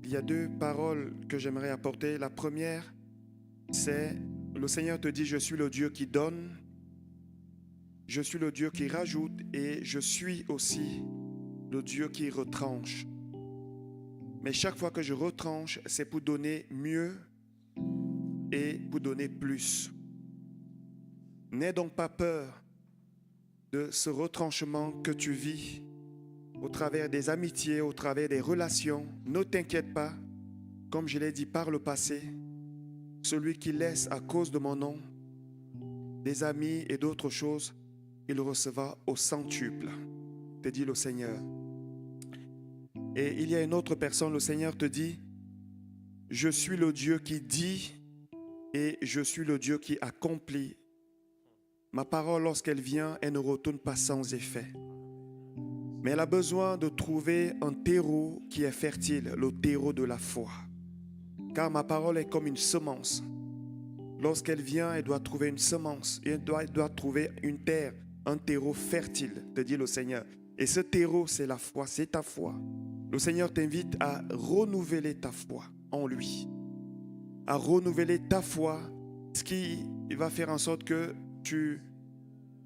il y a deux paroles que j'aimerais apporter. La première, c'est le Seigneur te dit, je suis le Dieu qui donne, je suis le Dieu qui rajoute et je suis aussi le Dieu qui retranche. Mais chaque fois que je retranche, c'est pour donner mieux et pour donner plus. N'aie donc pas peur de ce retranchement que tu vis au travers des amitiés, au travers des relations. Ne t'inquiète pas, comme je l'ai dit par le passé, celui qui laisse à cause de mon nom des amis et d'autres choses, il recevra au centuple, te dit le Seigneur. Et il y a une autre personne, le Seigneur te dit, je suis le Dieu qui dit et je suis le Dieu qui accomplit. Ma parole, lorsqu'elle vient, elle ne retourne pas sans effet. Mais elle a besoin de trouver un terreau qui est fertile, le terreau de la foi. Car ma parole est comme une semence. Lorsqu'elle vient, elle doit trouver une semence. Elle doit trouver une terre, un terreau fertile, te dit le Seigneur. Et ce terreau, c'est la foi, c'est ta foi. Le Seigneur t'invite à renouveler ta foi en lui. À renouveler ta foi, ce qui va faire en sorte que tu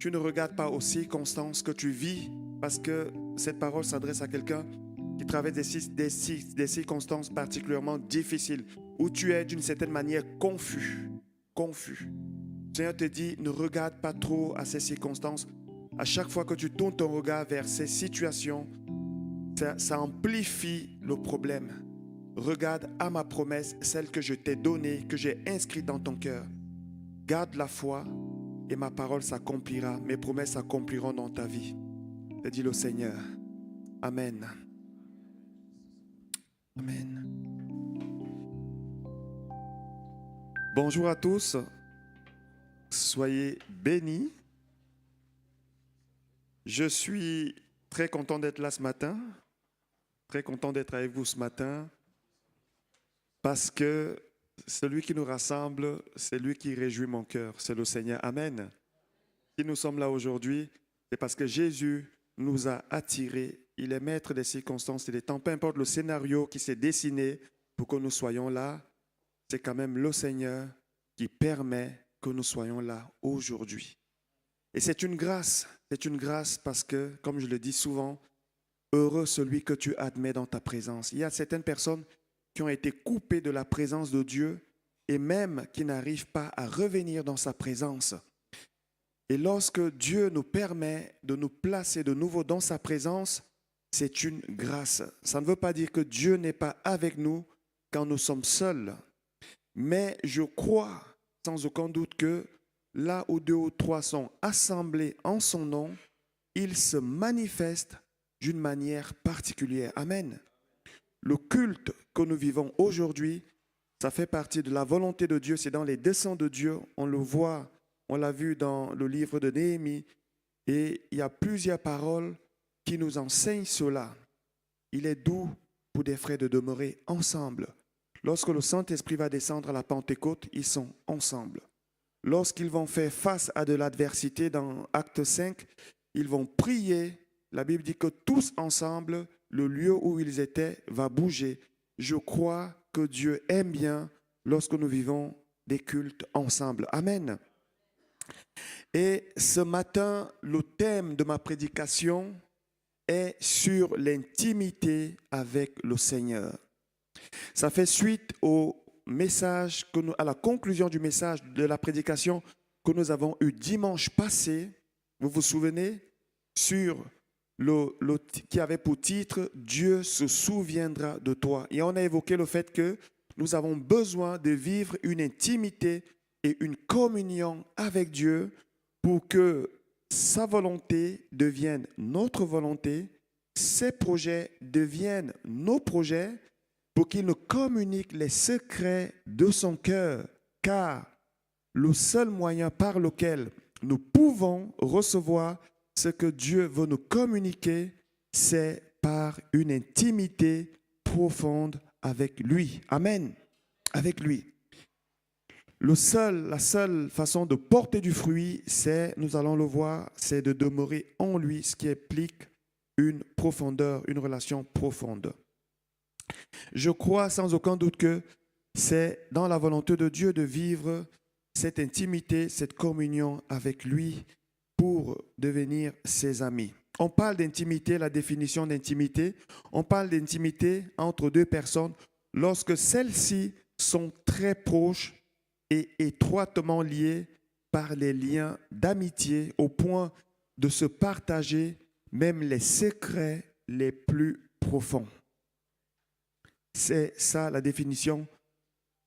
ne regardes pas aux circonstances que tu vis, parce que cette parole s'adresse à quelqu'un qui traverse des circonstances particulièrement difficiles, où tu es d'une certaine manière confus. Le Seigneur te dit, ne regarde pas trop à ces circonstances. À chaque fois que tu tournes ton regard vers ces situations, ça amplifie le problème. Regarde à ma promesse, celle que je t'ai donnée, que j'ai inscrite dans ton cœur. Garde la foi et ma parole s'accomplira. Mes promesses s'accompliront dans ta vie. Te dit le Seigneur. Amen. Amen. Bonjour à tous. Soyez bénis. Je suis très content d'être là ce matin. Très content d'être avec vous ce matin. Parce que celui qui nous rassemble, c'est lui qui réjouit mon cœur. C'est le Seigneur. Amen. Si nous sommes là aujourd'hui, c'est parce que Jésus nous a attirés. Il est maître des circonstances et des temps. Peu importe le scénario qui s'est dessiné pour que nous soyons là, c'est quand même le Seigneur qui permet que nous soyons là aujourd'hui. Et c'est une grâce parce que, comme je le dis souvent, heureux celui que tu admets dans ta présence. Il y a certaines personnes qui ont été coupées de la présence de Dieu et même qui n'arrivent pas à revenir dans sa présence. Et lorsque Dieu nous permet de nous placer de nouveau dans sa présence, c'est une grâce. Ça ne veut pas dire que Dieu n'est pas avec nous quand nous sommes seuls. Mais je crois sans aucun doute que là où deux ou trois sont assemblés en son nom, il se manifeste d'une manière particulière. Amen. Le culte que nous vivons aujourd'hui, ça fait partie de la volonté de Dieu. C'est dans les desseins de Dieu. On le voit, on l'a vu dans le livre de Néhémie. Et il y a plusieurs paroles qui nous enseignent cela. Il est doux pour des frères de demeurer ensemble. Lorsque le Saint-Esprit va descendre à la Pentecôte, ils sont ensemble. Lorsqu'ils vont faire face à de l'adversité dans Acte 5, ils vont prier. La Bible dit que tous ensemble, le lieu où ils étaient va bouger. Je crois que Dieu aime bien lorsque nous vivons des cultes ensemble. Amen. Et ce matin, le thème de ma prédication est sur l'intimité avec le Seigneur. Ça fait suite au message, à la conclusion du message de la prédication que nous avons eu dimanche passé. Vous vous souvenez, sur qui avait pour titre « Dieu se souviendra de toi ». Et on a évoqué le fait que nous avons besoin de vivre une intimité et une communion avec Dieu pour que sa volonté devienne notre volonté, ses projets deviennent nos projets, pour qu'il nous communique les secrets de son cœur, car le seul moyen par lequel nous pouvons recevoir ce que Dieu veut nous communiquer, c'est par une intimité profonde avec lui. Amen. Avec lui. La seule façon de porter du fruit, c'est, nous allons le voir, c'est de demeurer en lui, ce qui implique une profondeur, une relation profonde. Je crois sans aucun doute que c'est dans la volonté de Dieu de vivre cette intimité, cette communion avec lui pour devenir ses amis. On parle d'intimité, la définition d'intimité. On parle d'intimité entre deux personnes lorsque celles-ci sont très proches et étroitement liées par les liens d'amitié au point de se partager même les secrets les plus profonds. C'est ça la définition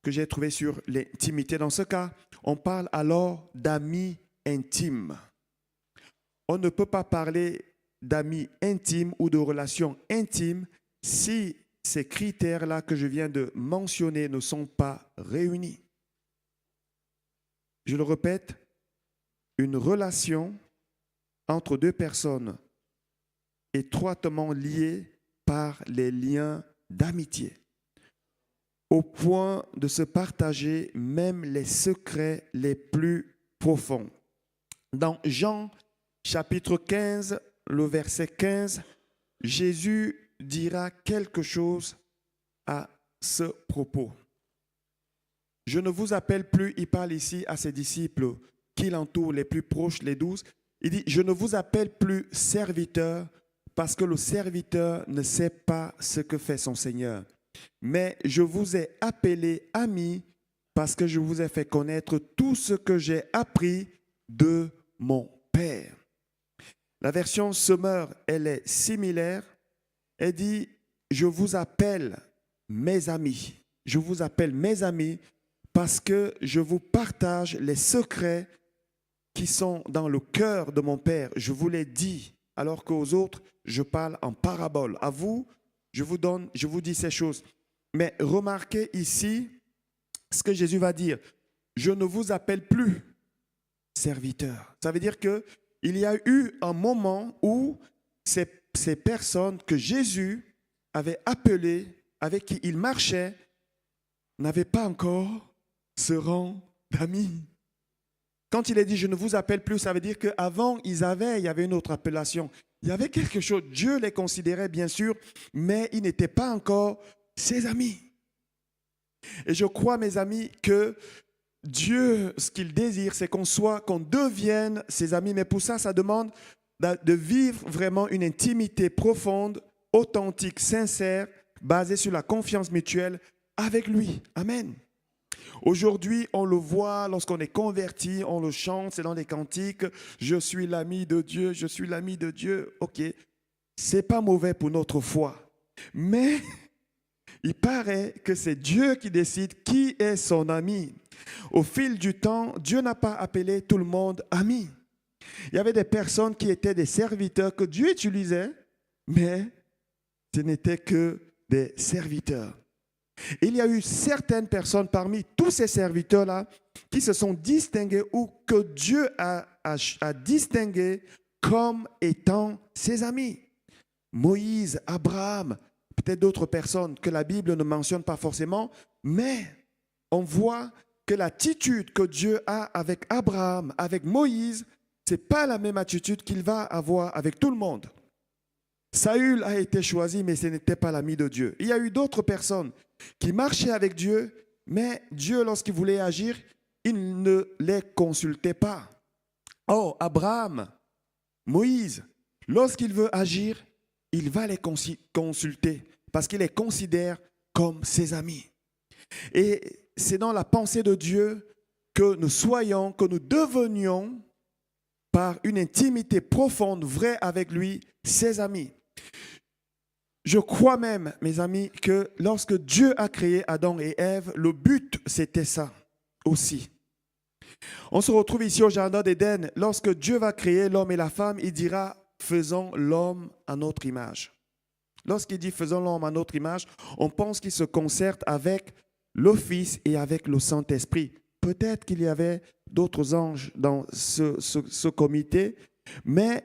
que j'ai trouvée sur l'intimité. Dans ce cas, on parle alors d'amis intimes. On ne peut pas parler d'amis intimes ou de relations intimes si ces critères-là que je viens de mentionner ne sont pas réunis. Je le répète, une relation entre deux personnes étroitement liées par les liens d'amitié, au point de se partager même les secrets les plus profonds. Dans Jean chapitre 15, le verset 15, Jésus dira quelque chose à ce propos. Je ne vous appelle plus, il parle ici à ses disciples qui l'entourent, les plus proches, les 12. Il dit, je ne vous appelle plus serviteur parce que le serviteur ne sait pas ce que fait son Seigneur. Mais je vous ai appelé ami parce que je vous ai fait connaître tout ce que j'ai appris de mon Père. La version Semeur, elle est similaire. Elle dit, je vous appelle mes amis. Je vous appelle mes amis parce que je vous partage les secrets qui sont dans le cœur de mon Père. Je vous l'ai dit, alors qu'aux autres, je parle en parabole. À vous, je vous dis ces choses. Mais remarquez ici ce que Jésus va dire. Je ne vous appelle plus serviteur. Ça veut dire qu'il y a eu un moment où ces personnes que Jésus avait appelées, avec qui il marchait, n'avaient pas encore ce rang d'amis. Quand il est dit « je ne vous appelle plus », ça veut dire qu'avant, il y avait une autre appellation. Il y avait quelque chose, Dieu les considérait bien sûr, mais ils n'étaient pas encore ses amis. Et je crois, mes amis, que Dieu, ce qu'il désire, c'est qu'on devienne ses amis. Mais pour ça, ça demande de vivre vraiment une intimité profonde, authentique, sincère, basée sur la confiance mutuelle avec lui. Amen. Aujourd'hui, on le voit lorsqu'on est converti, on le chante, c'est dans les cantiques. Je suis l'ami de Dieu, je suis l'ami de Dieu. Ok, c'est pas mauvais pour notre foi. Mais il paraît que c'est Dieu qui décide qui est son ami. Au fil du temps, Dieu n'a pas appelé tout le monde ami. Il y avait des personnes qui étaient des serviteurs que Dieu utilisait, mais ce n'étaient que des serviteurs. Il y a eu certaines personnes parmi tous ces serviteurs-là qui se sont distingués ou que Dieu a distingués comme étant ses amis. Moïse, Abraham, peut-être d'autres personnes que la Bible ne mentionne pas forcément, mais on voit que l'attitude que Dieu a avec Abraham, avec Moïse, ce n'est pas la même attitude qu'il va avoir avec tout le monde. Saül a été choisi, mais ce n'était pas l'ami de Dieu. Il y a eu d'autres personnes qui marchaient avec Dieu, mais Dieu, lorsqu'il voulait agir, il ne les consultait pas. Or, Abraham, Moïse, lorsqu'il veut agir, il va les consulter parce qu'il les considère comme ses amis. Et c'est dans la pensée de Dieu que nous devenions, par une intimité profonde, vraie avec lui, ses amis. Je crois même, mes amis, que lorsque Dieu a créé Adam et Ève, le but, c'était ça aussi. On se retrouve ici au Jardin d'Éden. Lorsque Dieu va créer l'homme et la femme, il dira « faisons l'homme à notre image ». Lorsqu'il dit « faisons l'homme à notre image », on pense qu'il se concerte avec le Fils et avec le Saint-Esprit. Peut-être qu'il y avait d'autres anges dans ce comité, mais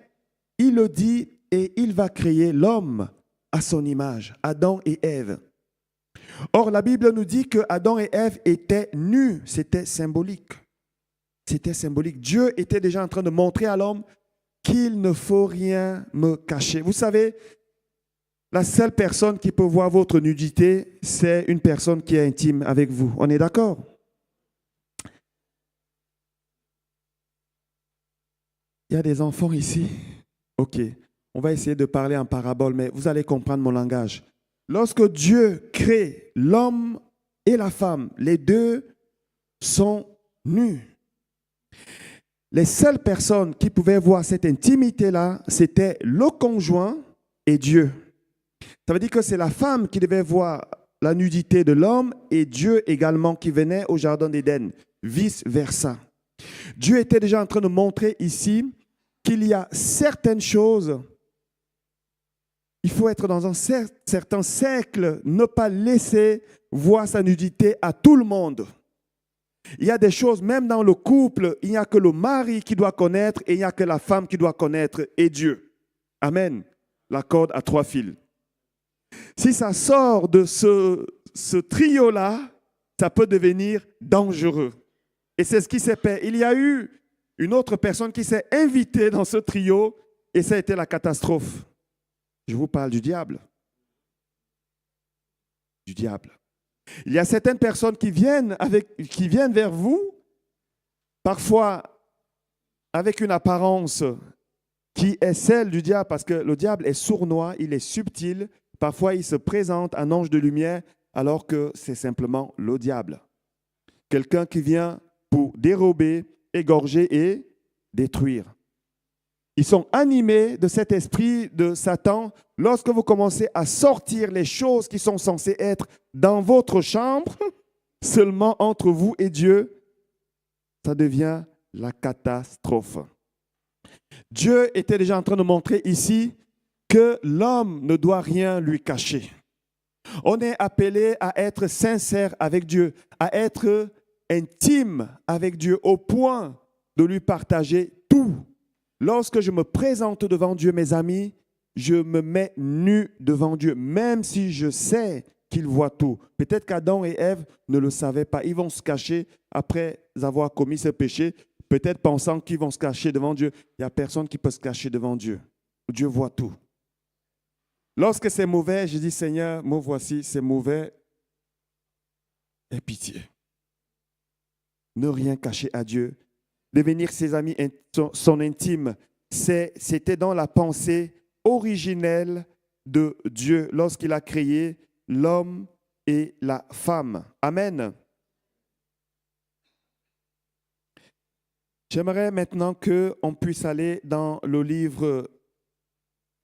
il le dit et il va créer l'homme à son image, Adam et Ève. Or, la Bible nous dit que Adam et Ève étaient nus. C'était symbolique. C'était symbolique. Dieu était déjà en train de montrer à l'homme qu'il ne faut rien me cacher. Vous savez, La seule personne qui peut voir votre nudité, c'est une personne qui est intime avec vous. On est d'accord? Il y a des enfants ici? Ok. On va essayer de parler en parabole, mais vous allez comprendre mon langage. Lorsque Dieu crée l'homme et la femme, les deux sont nus. Les seules personnes qui pouvaient voir cette intimité-là, c'était le conjoint et Dieu. Ça veut dire que c'est la femme qui devait voir la nudité de l'homme et Dieu également qui venait au jardin d'Éden, vice-versa. Dieu était déjà en train de montrer ici qu'il y a certaines choses, il faut être dans un certain cercle, ne pas laisser voir sa nudité à tout le monde. Il y a des choses, même dans le couple, il n'y a que le mari qui doit connaître et il n'y a que la femme qui doit connaître et Dieu. Amen. La corde à 3 fils. Si ça sort de ce trio-là, ça peut devenir dangereux. Et c'est ce qui s'est fait. Il y a eu une autre personne qui s'est invitée dans ce trio et ça a été la catastrophe. Je vous parle du diable. Du diable. Il y a certaines personnes qui viennent vers vous, parfois avec une apparence qui est celle du diable, parce que le diable est sournois, il est subtil. Parfois, il se présente un ange de lumière, alors que c'est simplement le diable. Quelqu'un qui vient pour dérober, égorger et détruire. Ils sont animés de cet esprit de Satan. Lorsque vous commencez à sortir les choses qui sont censées être dans votre chambre, seulement entre vous et Dieu, ça devient la catastrophe. Dieu était déjà en train de montrer ici que l'homme ne doit rien lui cacher. On est appelé à être sincère avec Dieu, à être intime avec Dieu au point de lui partager tout. Lorsque je me présente devant Dieu, mes amis, je me mets nu devant Dieu, même si je sais qu'il voit tout. Peut-être qu'Adam et Ève ne le savaient pas. Ils vont se cacher après avoir commis ce péché, peut-être pensant qu'ils vont se cacher devant Dieu. Il n'y a personne qui peut se cacher devant Dieu. Dieu voit tout. Lorsque c'est mauvais, je dis, Seigneur, me voici, c'est mauvais. Aie pitié. Ne rien cacher à Dieu. Devenir ses amis, son intime, c'était dans la pensée originelle de Dieu lorsqu'il a créé l'homme et la femme. Amen. J'aimerais maintenant qu'on puisse aller dans le livre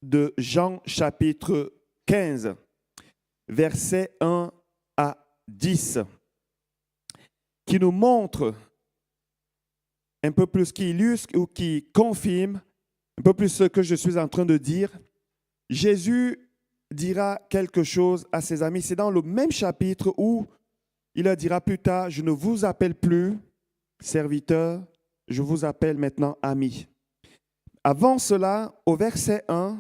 de Jean chapitre 15, versets 1 à 10, qui nous montre un peu plus, qui illustre ou qui confirme un peu plus ce que je suis en train de dire. Jésus dira quelque chose à ses amis. C'est dans le même chapitre où il leur dira plus tard, je ne vous appelle plus serviteur, je vous appelle maintenant ami. Avant cela, au verset 1,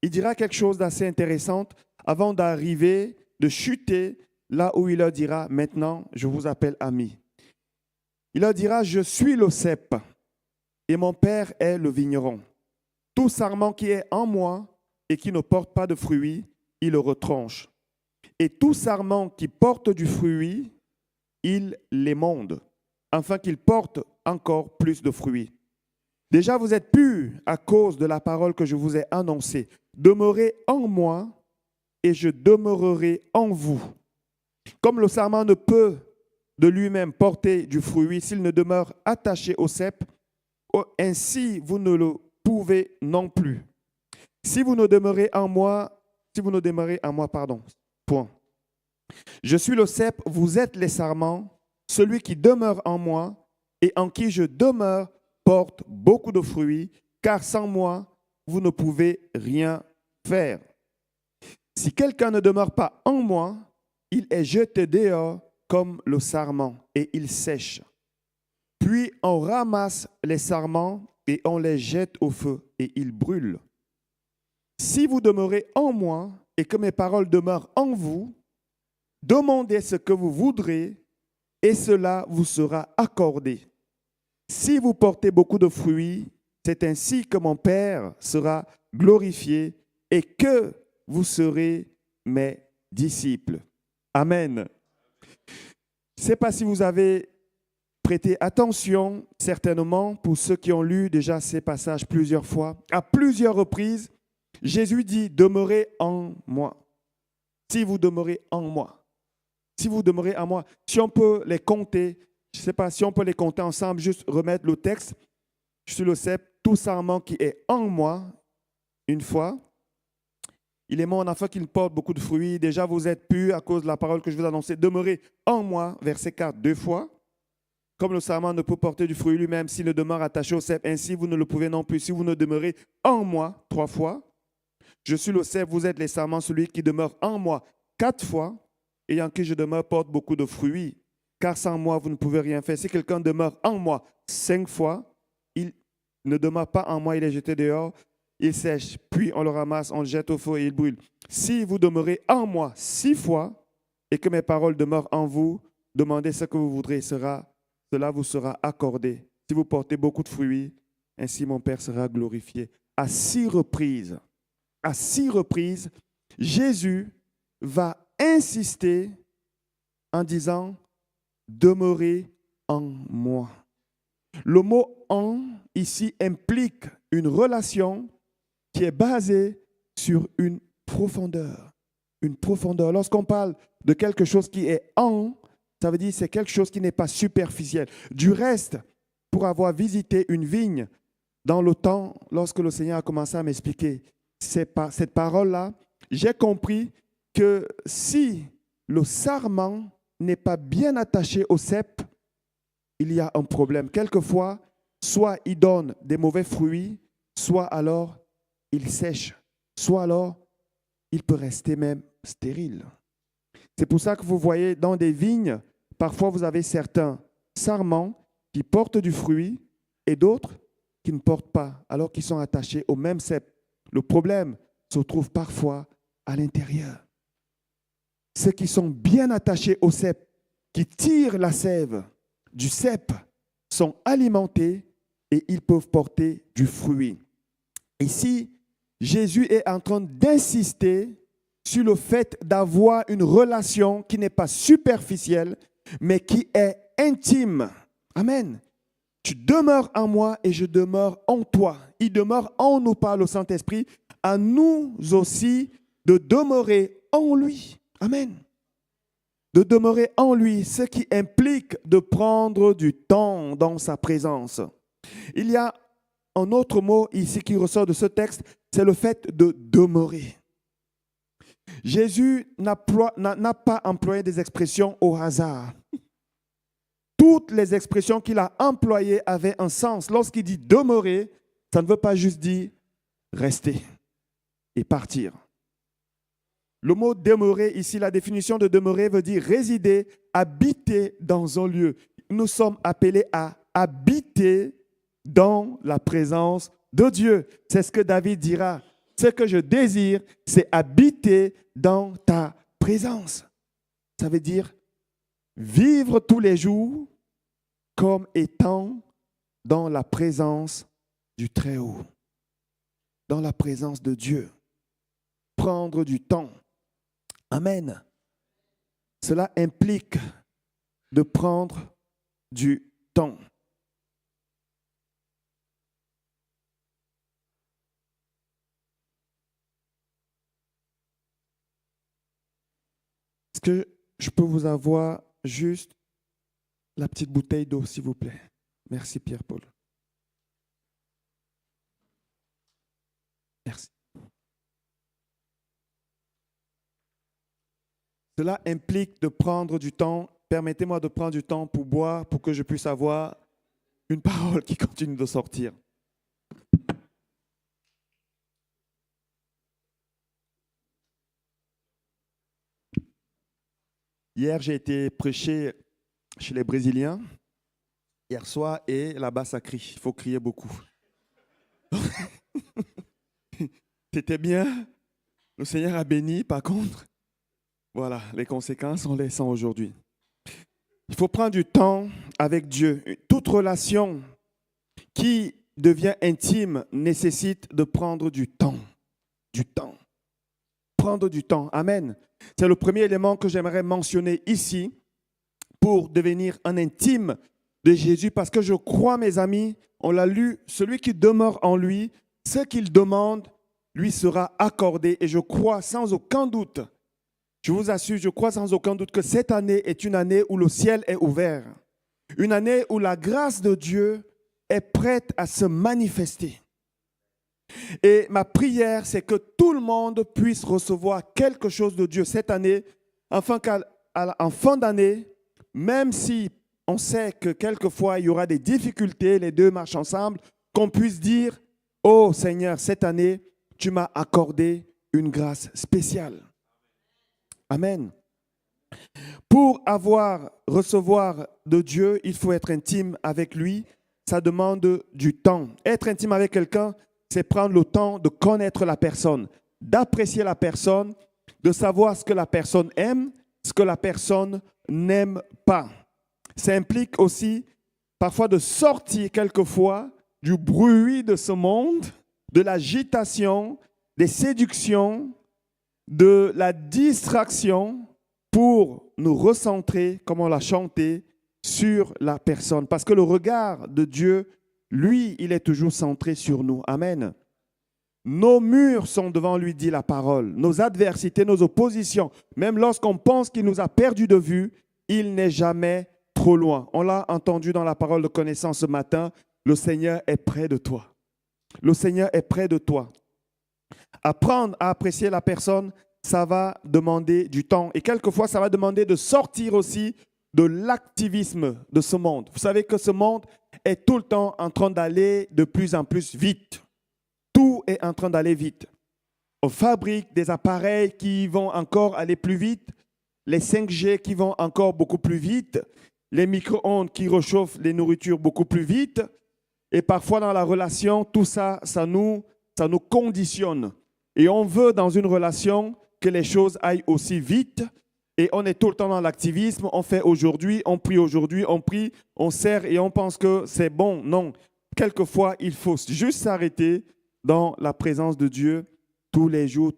il dira quelque chose d'assez intéressant avant d'arriver, de chuter là où il leur dira, maintenant, je vous appelle ami. Il leur dira, je suis le cep et mon père est le vigneron. Tout sarment qui est en moi et qui ne porte pas de fruits, il le retranche. Et tout sarment qui porte du fruit, il l'émonde, afin qu'il porte encore plus de fruits. Déjà, vous êtes purs à cause de la parole que je vous ai annoncée. Demeurez en moi et je demeurerai en vous. Comme le sarment ne peut de lui-même porter du fruit s'il ne demeure attaché au cep, ainsi vous ne le pouvez non plus. Si vous ne demeurez en moi, point. Je suis le cep, vous êtes les sarments, celui qui demeure en moi et en qui je demeure porte beaucoup de fruits, car sans moi, vous ne pouvez rien faire. Si quelqu'un ne demeure pas en moi, il est jeté dehors comme le sarment et il sèche. Puis on ramasse les sarments et on les jette au feu et ils brûlent. Si vous demeurez en moi et que mes paroles demeurent en vous, demandez ce que vous voudrez et cela vous sera accordé. Si vous portez beaucoup de fruits, c'est ainsi que mon Père sera glorifié et que vous serez mes disciples. Amen. Je ne sais pas si vous avez prêté attention, certainement, pour ceux qui ont lu déjà ces passages plusieurs fois. À plusieurs reprises, Jésus dit « Demeurez en moi ». Si vous demeurez en moi. Si vous demeurez en moi. Si on peut les compter, je ne sais pas si on peut les compter ensemble, juste remettre le texte sur le cep, tout sarment qui est en moi, une fois. Il est mon enfant qui porte beaucoup de fruits. Déjà, vous êtes purs à cause de la parole que je vous annoncer. Demeurez en moi, verset 4, 2 fois. Comme le sarment ne peut porter du fruit lui-même s'il ne demeure attaché au cep, ainsi vous ne le pouvez non plus si vous ne demeurez en moi, 3 fois. Je suis le cep, vous êtes les sarments, celui qui demeure en moi, 4 fois. Et en qui je demeure porte beaucoup de fruits. Car sans moi, vous ne pouvez rien faire. Si quelqu'un demeure en moi 5 fois, il ne demeure pas en moi, il est jeté dehors, il sèche, puis on le ramasse, on le jette au feu et il brûle. Si vous demeurez en moi 6 fois et que mes paroles demeurent en vous, demandez ce que vous voudrez, cela vous sera accordé. Si vous portez beaucoup de fruits, ainsi mon Père sera glorifié. À 6 reprises, Jésus va insister en disant « Demeurez en moi ». Le mot « en » ici implique une relation qui est basée sur une profondeur. Une profondeur. Lorsqu'on parle de quelque chose qui est en, ça veut dire que c'est quelque chose qui n'est pas superficiel. Du reste, pour avoir visité une vigne dans le temps, lorsque le Seigneur a commencé à m'expliquer cette parole-là, j'ai compris que si le sarment n'est pas bien attaché au cep, il y a un problème. Quelquefois, soit il donne des mauvais fruits, soit alors il sèche, soit alors il peut rester même stérile. C'est pour ça que vous voyez dans des vignes, parfois vous avez certains sarments qui portent du fruit et d'autres qui ne portent pas, alors qu'ils sont attachés au même cep. Le problème se trouve parfois à l'intérieur. Ceux qui sont bien attachés au cep, qui tirent la sève du cep, sont alimentés et ils peuvent porter du fruit. Ici, Jésus est en train d'insister sur le fait d'avoir une relation qui n'est pas superficielle, mais qui est intime. Amen. Tu demeures en moi et je demeure en toi. Il demeure en nous par le Saint-Esprit, à nous aussi de demeurer en lui. Amen. De demeurer en lui, ce qui implique de prendre du temps dans sa présence. Il y a un autre mot ici qui ressort de ce texte, c'est le fait de demeurer. Jésus n'a pas employé des expressions au hasard. Toutes les expressions qu'il a employées avaient un sens. Lorsqu'il dit demeurer, ça ne veut pas juste dire rester et partir. Le mot demeurer, ici, la définition de demeurer veut dire résider, habiter dans un lieu. Nous sommes appelés à habiter dans la présence de Dieu. C'est ce que David dira. Ce que je désire, c'est habiter dans ta présence. Ça veut dire vivre tous les jours comme étant dans la présence du Très-Haut, dans la présence de Dieu. Prendre du temps. Amen. Cela implique de prendre du temps. Est-ce que je peux vous avoir juste la petite bouteille d'eau, s'il vous plaît? Merci, Pierre-Paul. Merci. Cela implique de prendre du temps. Permettez-moi de prendre du temps pour boire, pour que je puisse avoir une parole qui continue de sortir. Hier, j'ai été prêcher chez les Brésiliens, hier soir, et là-bas, ça crie. Il faut crier beaucoup. C'était bien. Le Seigneur a béni, par contre. Voilà, les conséquences, on les sent aujourd'hui. Il faut prendre du temps avec Dieu. Toute relation qui devient intime nécessite de prendre du temps. Du temps. prendre du temps. Amen. C'est le premier élément que j'aimerais mentionner ici pour devenir un intime de Jésus, parce que je crois, mes amis, on l'a lu, celui qui demeure en lui, ce qu'il demande, lui sera accordé. Et je crois sans aucun doute, je vous assure, je crois sans aucun doute que cette année est une année où le ciel est ouvert. Une année où la grâce de Dieu est prête à se manifester. Et ma prière, c'est que tout le monde puisse recevoir quelque chose de Dieu cette année, afin qu'en fin d'année, même si on sait que quelquefois il y aura des difficultés, les deux marchent ensemble, qu'on puisse dire, oh Seigneur, cette année, tu m'as accordé une grâce spéciale. Amen. Pour recevoir de Dieu, il faut être intime avec lui. Ça demande du temps. Être intime avec quelqu'un, c'est prendre le temps de connaître la personne, d'apprécier la personne, de savoir ce que la personne aime, ce que la personne n'aime pas. Ça implique aussi parfois de sortir quelquefois du bruit de ce monde, de l'agitation, des séductions, de la distraction pour nous recentrer, comme on l'a chanté, sur la personne. Parce que le regard de Dieu, lui, il est toujours centré sur nous. Amen. Nos murs sont devant lui, dit la parole. Nos adversités, nos oppositions, même lorsqu'on pense qu'il nous a perdu de vue, il n'est jamais trop loin. On l'a entendu dans la parole de connaissance ce matin. Le Seigneur est près de toi. Le Seigneur est près de toi. Apprendre à apprécier la personne, ça va demander du temps. Et quelquefois, ça va demander de sortir aussi de l'activisme de ce monde. Vous savez que ce monde est tout le temps en train d'aller de plus en plus vite. Tout est en train d'aller vite. On fabrique des appareils qui vont encore aller plus vite, les 5G qui vont encore beaucoup plus vite, les micro-ondes qui réchauffent les nourritures beaucoup plus vite. Et parfois dans la relation, tout ça, ça nous conditionne. Et on veut dans une relation que les choses aillent aussi vite. Et on est tout le temps dans l'activisme. On fait aujourd'hui, on prie, on sert et on pense que c'est bon. Non, quelquefois, il faut juste s'arrêter dans la présence de Dieu tous les jours,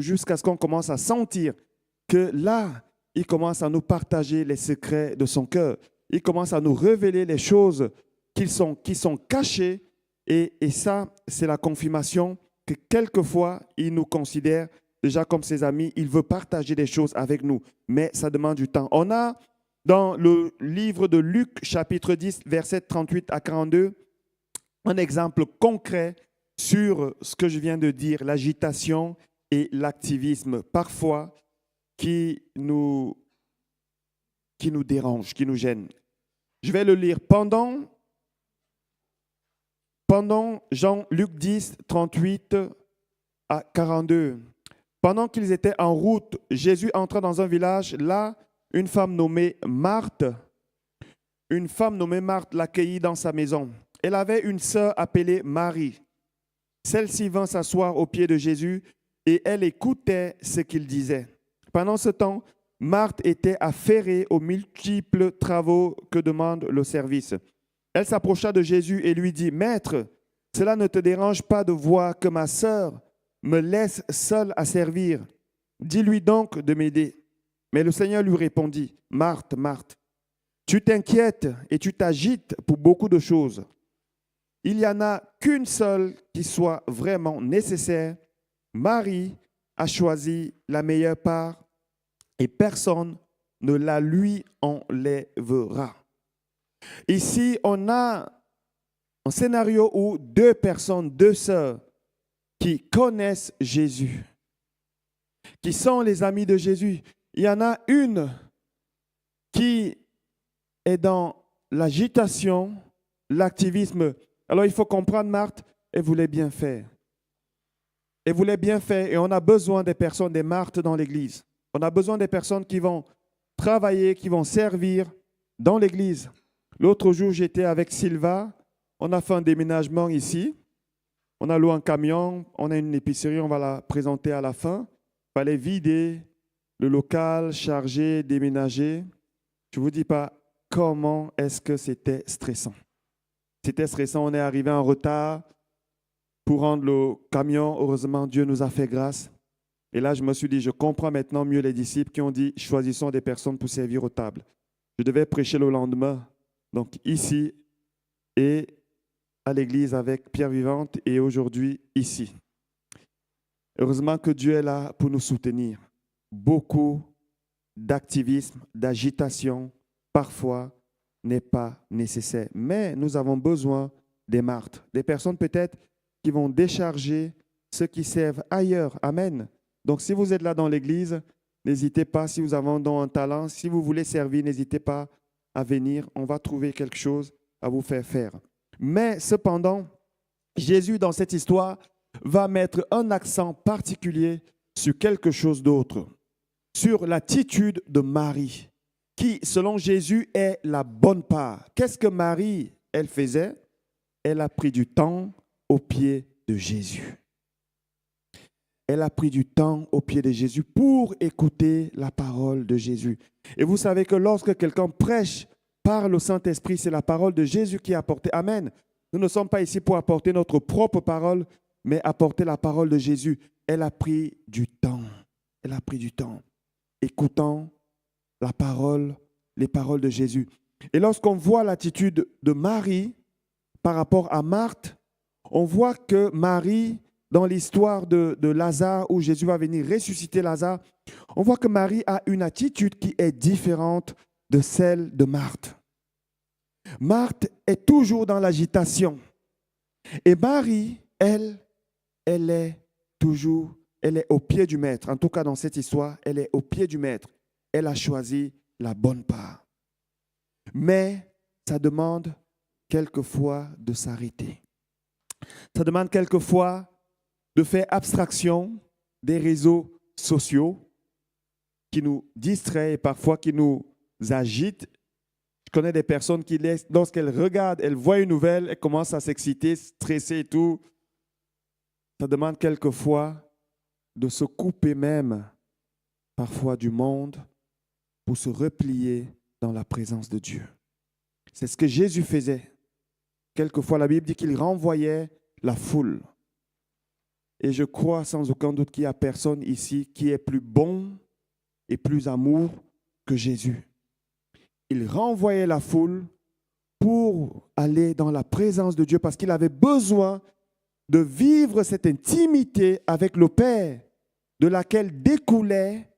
jusqu'à ce qu'on commence à sentir que là, il commence à nous partager les secrets de son cœur. Il commence à nous révéler les choses qui sont cachées. Et ça, c'est la confirmation que quelquefois, il nous considère déjà comme ses amis. Il veut partager des choses avec nous, mais ça demande du temps. On a dans le livre de Luc, chapitre 10, versets 38 à 42, un exemple concret sur ce que je viens de dire, l'agitation et l'activisme, parfois qui nous dérange, qui nous gêne. Je vais le lire. Pendant Jean-Luc 10, 38 à 42, pendant qu'ils étaient en route, Jésus entra dans un village. Là, une femme nommée Marthe l'accueillit dans sa maison. Elle avait une sœur appelée Marie. Celle-ci vint s'asseoir aux pieds de Jésus et elle écoutait ce qu'il disait. Pendant ce temps, Marthe était affairée aux multiples travaux que demande le service. Elle s'approcha de Jésus et lui dit, « Maître, cela ne te dérange pas de voir que ma sœur me laisse seule à servir. Dis-lui donc de m'aider. » Mais le Seigneur lui répondit, « Marthe, Marthe, tu t'inquiètes et tu t'agites pour beaucoup de choses. Il n'y en a qu'une seule qui soit vraiment nécessaire. Marie a choisi la meilleure part et personne ne la lui enlèvera. » Ici, on a un scénario où deux personnes, deux sœurs qui connaissent Jésus, qui sont les amis de Jésus. Il y en a une qui est dans l'agitation, l'activisme. Alors il faut comprendre, Marthe, elle voulait bien faire. Elle voulait bien faire et on a besoin des personnes, des Marthes dans l'Église. On a besoin des personnes qui vont travailler, qui vont servir dans l'Église. L'autre jour, j'étais avec Sylva. On a fait un déménagement ici. On a loué un camion. On a une épicerie. On va la présenter à la fin. Il fallait vider le local, charger, déménager. Je ne vous dis pas comment est-ce que c'était stressant. C'était stressant. On est arrivé en retard pour rendre le camion. Heureusement, Dieu nous a fait grâce. Et là, je me suis dit, je comprends maintenant mieux les disciples qui ont dit, choisissons des personnes pour servir aux tables. Je devais prêcher le lendemain, donc ici et à l'église avec Pierre Vivante et aujourd'hui ici. Heureusement que Dieu est là pour nous soutenir. Beaucoup d'activisme, d'agitation, parfois, n'est pas nécessaire. Mais nous avons besoin des martyrs, des personnes peut-être qui vont décharger ceux qui servent ailleurs. Amen. Donc, si vous êtes là dans l'église, n'hésitez pas. Si vous avez un talent, si vous voulez servir, n'hésitez pas à venir. On va trouver quelque chose à vous faire faire. Mais cependant, Jésus, dans cette histoire, va mettre un accent particulier sur quelque chose d'autre, sur l'attitude de Marie, qui, selon Jésus, est la bonne part. Qu'est-ce que Marie, elle faisait? Elle a pris du temps aux pieds de Jésus. Elle a pris du temps aux pieds de Jésus pour écouter la parole de Jésus. Et vous savez que lorsque quelqu'un prêche par le Saint-Esprit, c'est la parole de Jésus qui est apportée. Amen. Nous ne sommes pas ici pour apporter notre propre parole, mais apporter la parole de Jésus. Elle a pris du temps. Elle a pris du temps. Écoutant la parole, les paroles de Jésus. Et lorsqu'on voit l'attitude de Marie par rapport à Marthe, on voit que Marie, dans l'histoire de Lazare, où Jésus va venir ressusciter Lazare, on voit que Marie a une attitude qui est différente de celle de Marthe. Marthe est toujours dans l'agitation. Et Marie, elle est au pied du maître. En tout cas, dans cette histoire, elle est au pied du maître. Elle a choisi la bonne part. Mais ça demande quelquefois de s'arrêter. Ça demande quelquefois de faire abstraction des réseaux sociaux qui nous distraient et parfois qui nous agitent. Je connais des personnes qui, lorsqu'elles regardent, elles voient une nouvelle, elles commencent à s'exciter, stresser et tout. Ça demande quelquefois de se couper même parfois du monde pour se replier dans la présence de Dieu. C'est ce que Jésus faisait. Quelquefois, la Bible dit qu'il renvoyait la foule. Et je crois sans aucun doute qu'il n'y a personne ici qui est plus bon et plus amour que Jésus. Il renvoyait la foule pour aller dans la présence de Dieu parce qu'il avait besoin de vivre cette intimité avec le Père, de laquelle découlait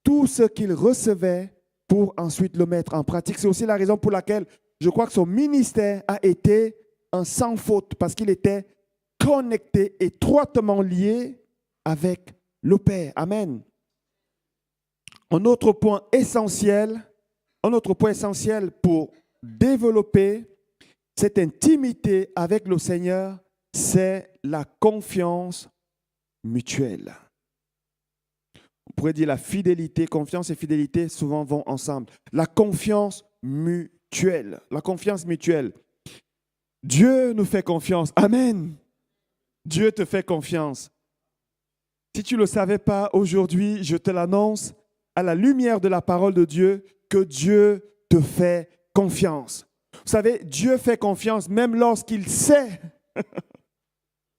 tout ce qu'il recevait pour ensuite le mettre en pratique. C'est aussi la raison pour laquelle je crois que son ministère a été un sans faute, parce qu'il était connecté, étroitement lié avec le Père. Amen. Un autre point essentiel pour développer cette intimité avec le Seigneur, c'est la confiance mutuelle. On pourrait dire la fidélité. Confiance et fidélité souvent vont ensemble. La confiance mutuelle. La confiance mutuelle. Dieu nous fait confiance. Amen. Dieu te fait confiance. Si tu ne le savais pas, aujourd'hui, je te l'annonce à la lumière de la parole de Dieu que Dieu te fait confiance. Vous savez, Dieu fait confiance même lorsqu'il sait,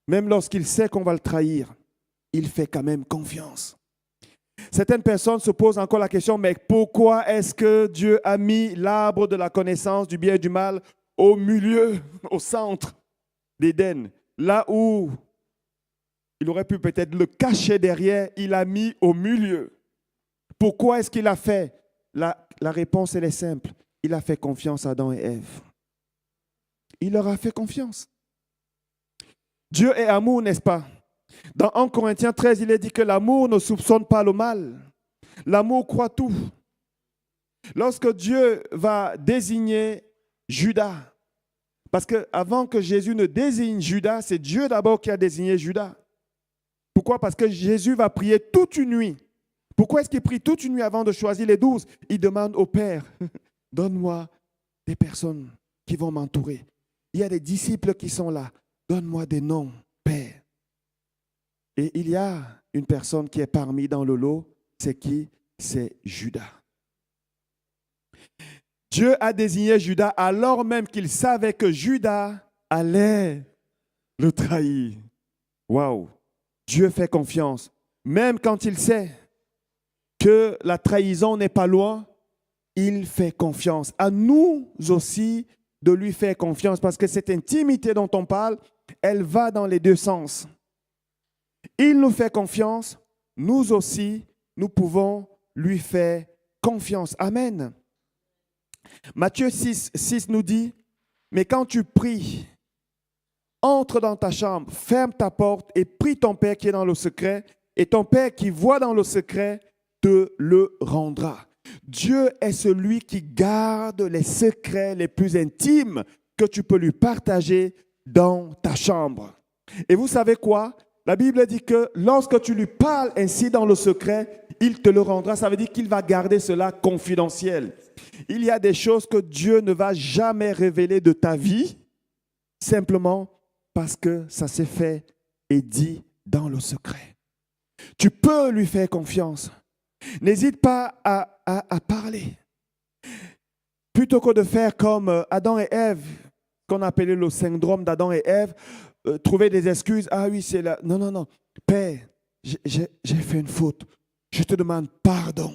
même lorsqu'il sait qu'on va le trahir. Il fait quand même confiance. Certaines personnes se posent encore la question, mais pourquoi est-ce que Dieu a mis l'arbre de la connaissance du bien et du mal au milieu, au centre d'Éden, là où il aurait pu peut-être le cacher derrière, il l'a mis au milieu. Pourquoi est-ce qu'il a fait? La réponse, elle est simple. Il a fait confiance à Adam et Ève. Il leur a fait confiance. Dieu est amour, n'est-ce pas? Dans 1 Corinthiens 13, il est dit que l'amour ne soupçonne pas le mal. L'amour croit tout. Lorsque Dieu va désigner Judas, parce qu'avant que Jésus ne désigne Judas, c'est Dieu d'abord qui a désigné Judas. Pourquoi? Parce que Jésus va prier toute une nuit. Pourquoi est-ce qu'il prie toute une nuit avant de choisir les 12? Il demande au Père, donne-moi des personnes qui vont m'entourer. Il y a des disciples qui sont là. Donne-moi des noms, Père. Et il y a une personne qui est parmi dans le lot. C'est qui? C'est Judas. Dieu a désigné Judas alors même qu'il savait que Judas allait le trahir. Waouh! Dieu fait confiance, même quand il sait que la trahison n'est pas loin, il fait confiance. À nous aussi de lui faire confiance parce que cette intimité dont on parle, elle va dans les deux sens. Il nous fait confiance, nous aussi, nous pouvons lui faire confiance. Amen. Matthieu 6 nous dit, mais quand tu pries, entre dans ta chambre, ferme ta porte et prie ton Père qui est dans le secret, et ton Père qui voit dans le secret te le rendra. Dieu est celui qui garde les secrets les plus intimes que tu peux lui partager dans ta chambre. Et vous savez quoi? La Bible dit que lorsque tu lui parles ainsi dans le secret, il te le rendra. Ça veut dire qu'il va garder cela confidentiel. Il y a des choses que Dieu ne va jamais révéler de ta vie, simplement parce que ça s'est fait et dit dans le secret. Tu peux lui faire confiance. N'hésite pas à parler. Plutôt que de faire comme Adam et Ève, qu'on appelait le syndrome d'Adam et Ève, trouver des excuses. Ah oui, c'est là. Non, non, non. Père, j'ai fait une faute. Je te demande pardon.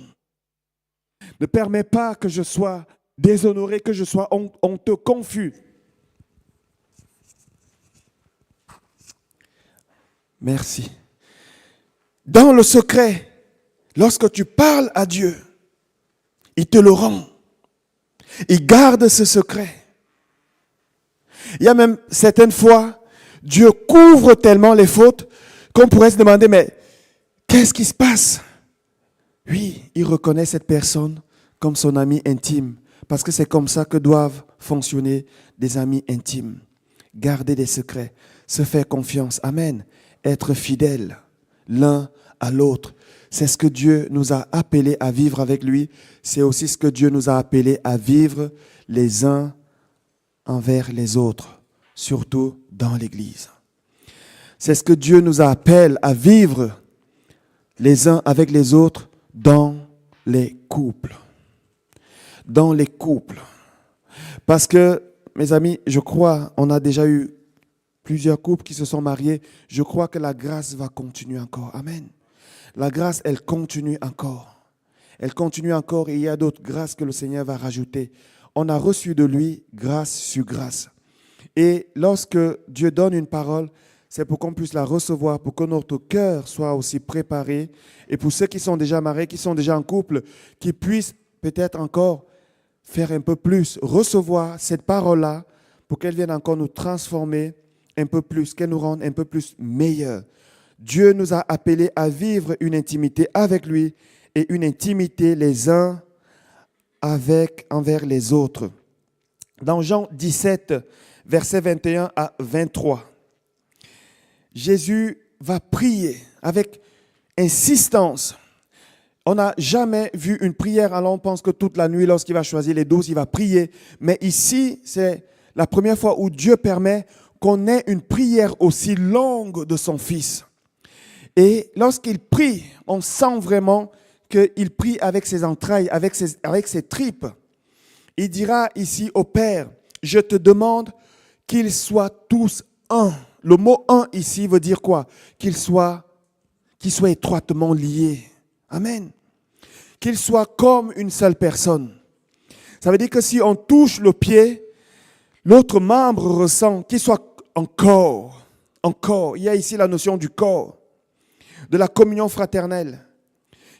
Ne permets pas que je sois déshonoré, que je sois honteux, confus. Merci. Dans le secret, lorsque tu parles à Dieu, il te le rend. Il garde ce secret. Il y a même certaines fois, Dieu couvre tellement les fautes qu'on pourrait se demander, mais qu'est-ce qui se passe? Oui, il reconnaît cette personne comme son ami intime, parce que c'est comme ça que doivent fonctionner des amis intimes. Garder des secrets, se faire confiance. Amen. Être fidèles l'un à l'autre. C'est ce que Dieu nous a appelés à vivre avec lui. C'est aussi ce que Dieu nous a appelés à vivre les uns envers les autres, surtout dans l'Église. C'est ce que Dieu nous appelle à vivre les uns avec les autres dans les couples. Dans les couples. Parce que, mes amis, je crois, on a déjà eu plusieurs couples qui se sont mariés. Je crois que la grâce va continuer encore. Amen. La grâce, elle continue encore. Elle continue encore et il y a d'autres grâces que le Seigneur va rajouter. On a reçu de lui grâce sur grâce. Et lorsque Dieu donne une parole, c'est pour qu'on puisse la recevoir, pour que notre cœur soit aussi préparé. Et pour ceux qui sont déjà mariés, qui sont déjà en couple, qui puissent peut-être encore faire un peu plus, recevoir cette parole-là pour qu'elle vienne encore nous transformer un peu plus, qu'elle nous rende un peu plus meilleurs. Dieu nous a appelés à vivre une intimité avec lui et une intimité les uns envers les autres. Dans Jean 17, versets 21 à 23, Jésus va prier avec insistance. On n'a jamais vu une prière, alors on pense que toute la nuit, lorsqu'il va choisir les 12, il va prier. Mais ici, c'est la première fois où Dieu permet qu'on ait une prière aussi longue de son Fils. Et lorsqu'il prie, on sent vraiment qu'il prie avec ses entrailles, avec ses tripes. Il dira ici au Père, je te demande qu'ils soient tous un. Le mot un ici veut dire quoi? Qu'ils soient étroitement liés. Amen. Qu'ils soient comme une seule personne. Ça veut dire que si on touche le pied, l'autre membre ressent qu'il soit en corps. En corps. Il y a ici la notion du corps, de la communion fraternelle.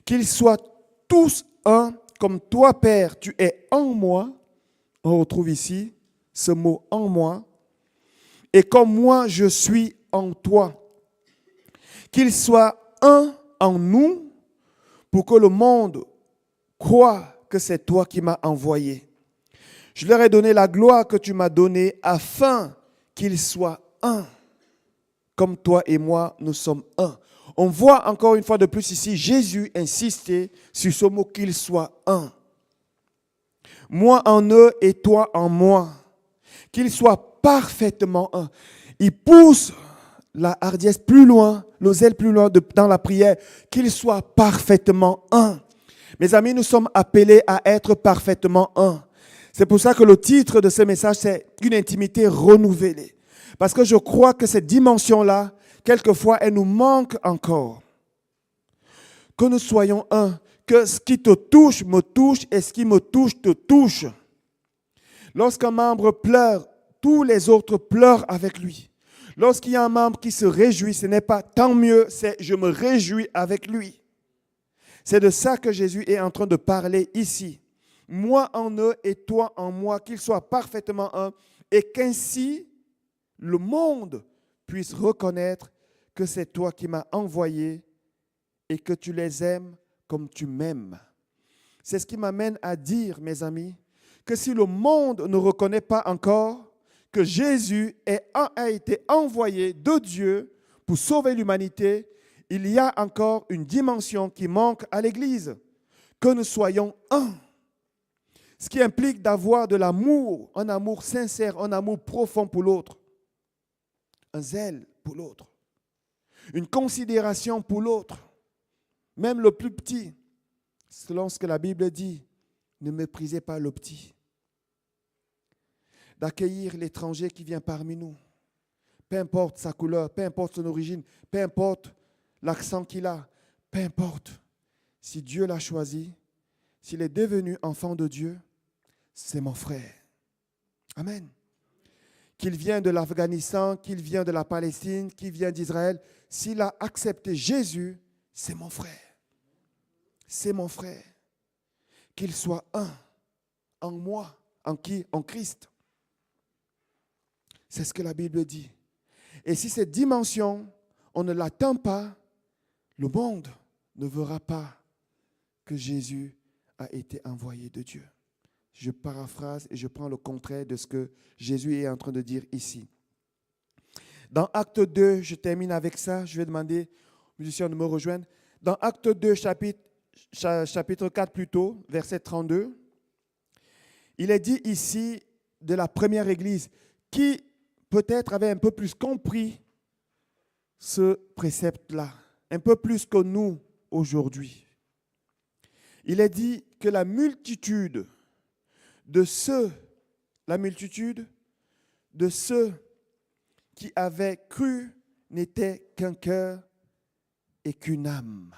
Qu'ils soient tous un, comme toi, Père, tu es en moi. On retrouve ici ce mot en moi. Et comme moi, je suis en toi. Qu'ils soient un en nous pour que le monde croie que c'est toi qui m'as envoyé. Je leur ai donné la gloire que tu m'as donnée afin qu'ils soient un. Comme toi et moi, nous sommes un. On voit encore une fois de plus ici, Jésus insistait sur ce mot qu'ils soient un. Moi en eux et toi en moi. Qu'ils soient parfaitement un. Il pousse la hardiesse plus loin, le zèle plus loin dans la prière, qu'ils soient parfaitement un. Mes amis, nous sommes appelés à être parfaitement un. C'est pour ça que le titre de ce message, c'est une intimité renouvelée. Parce que je crois que cette dimension-là, quelquefois, elle nous manque encore. Que nous soyons un. Que ce qui te touche me touche et ce qui me touche te touche. Lorsqu'un membre pleure, tous les autres pleurent avec lui. Lorsqu'il y a un membre qui se réjouit, ce n'est pas tant mieux, c'est je me réjouis avec lui. C'est de ça que Jésus est en train de parler ici. Moi en eux et toi en moi, qu'ils soient parfaitement un, et qu'ainsi le monde puisse reconnaître que c'est toi qui m'as envoyé et que tu les aimes comme tu m'aimes. C'est ce qui m'amène à dire, mes amis, que si le monde ne reconnaît pas encore que Jésus a été envoyé de Dieu pour sauver l'humanité, il y a encore une dimension qui manque à l'Église, que nous soyons un. Ce qui implique d'avoir de l'amour, un amour sincère, un amour profond pour l'autre, un zèle pour l'autre, une considération pour l'autre, même le plus petit. Selon ce que la Bible dit, ne méprisez pas le petit. D'accueillir l'étranger qui vient parmi nous, peu importe sa couleur, peu importe son origine, peu importe l'accent qu'il a, peu importe. Si Dieu l'a choisi, s'il est devenu enfant de Dieu, c'est mon frère. Amen. Qu'il vienne de l'Afghanistan, qu'il vienne de la Palestine, qu'il vienne d'Israël, s'il a accepté Jésus, c'est mon frère. C'est mon frère. Qu'il soit un en moi, en qui? En Christ. C'est ce que la Bible dit. Et si cette dimension, on ne l'atteint pas, le monde ne verra pas que Jésus a été envoyé de Dieu. Je paraphrase et je prends le contraire de ce que Jésus est en train de dire ici. Dans Acte 2, je termine avec ça, je vais demander aux musiciens de me rejoindre. Dans Acte 2, chapitre 4 plutôt, verset 32, il est dit ici de la première église qui peut-être avait un peu plus compris ce précepte-là, un peu plus que nous aujourd'hui. Il est dit que la multitude de ceux qui avaient cru n'était qu'un cœur et qu'une âme.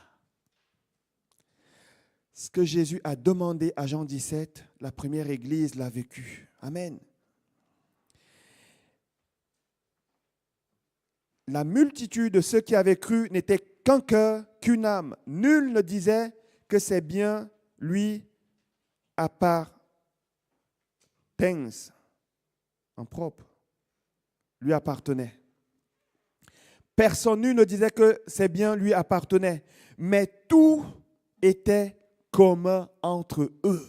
Ce que Jésus a demandé à Jean 17, la première église l'a vécu. Amen. La multitude de ceux qui avaient cru n'était qu'un cœur, qu'une âme. Nul ne disait que ces biens lui appartiennent en propre, lui appartenaient. Personne nul ne disait que ces biens lui appartenaient, mais tout était commun entre eux.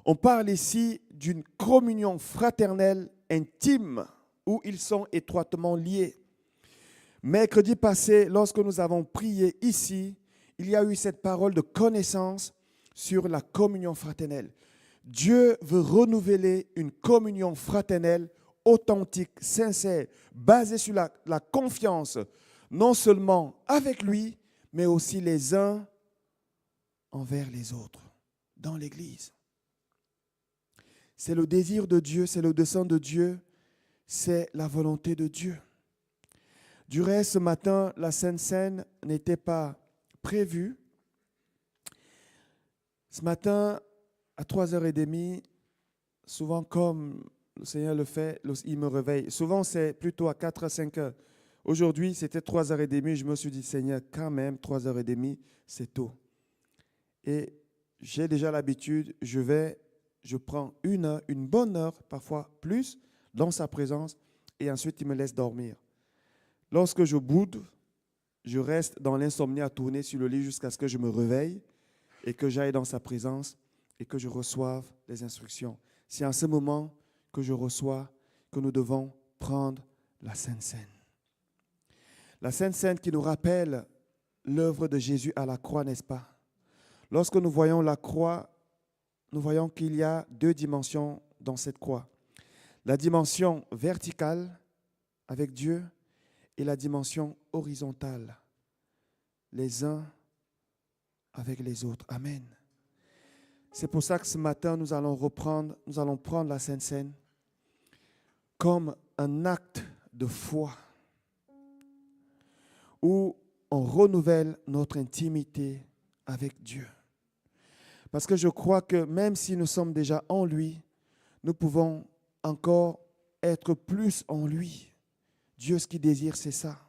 On parle ici d'une communion fraternelle intime où ils sont étroitement liés. Mercredi passé, lorsque nous avons prié ici, il y a eu cette parole de connaissance sur la communion fraternelle. Dieu veut renouveler une communion fraternelle authentique, sincère, basée sur la confiance, non seulement avec lui, mais aussi les uns envers les autres, dans l'Église. C'est le désir de Dieu, c'est le dessein de Dieu, c'est la volonté de Dieu. Du reste, ce matin, la Sainte Seine n'était pas prévue. Ce matin, à 3h30, souvent comme le Seigneur le fait, il me réveille. Souvent, c'est plutôt à 4h, 5h. Aujourd'hui, c'était 3h30. Je me suis dit, Seigneur, quand même, 3h30, c'est tôt. Et j'ai déjà l'habitude, je prends une heure, une bonne heure, parfois plus, dans sa présence, et ensuite, il me laisse dormir. Lorsque je boude, je reste dans l'insomnie à tourner sur le lit jusqu'à ce que je me réveille et que j'aille dans sa présence et que je reçoive les instructions. C'est en ce moment que je reçois que nous devons prendre la Sainte Seine. La Sainte Seine qui nous rappelle l'œuvre de Jésus à la croix, n'est-ce pas? Lorsque nous voyons la croix, nous voyons qu'il y a deux dimensions dans cette croix. La dimension verticale avec Dieu et la dimension horizontale, les uns avec les autres. Amen. C'est pour ça que ce matin, nous allons prendre la Sainte Seine comme un acte de foi où on renouvelle notre intimité avec Dieu. Parce que je crois que même si nous sommes déjà en lui, nous pouvons encore être plus en lui. Dieu, ce qu'il désire, c'est ça,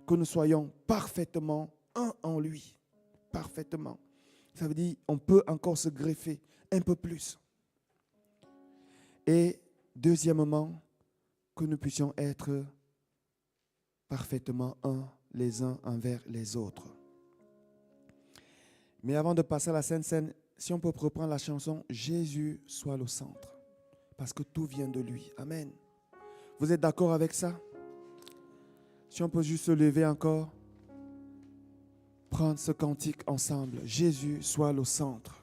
que nous soyons parfaitement un en lui. Parfaitement. Ça veut dire qu'on peut encore se greffer un peu plus. Et deuxièmement, que nous puissions être parfaitement un les uns envers les autres. Mais avant de passer à la Sainte Seine, si on peut reprendre la chanson « Jésus soit le centre », parce que tout vient de lui. Amen. Vous êtes d'accord avec ça? Si on peut juste se lever encore, prendre ce cantique ensemble. « Jésus soit le centre ».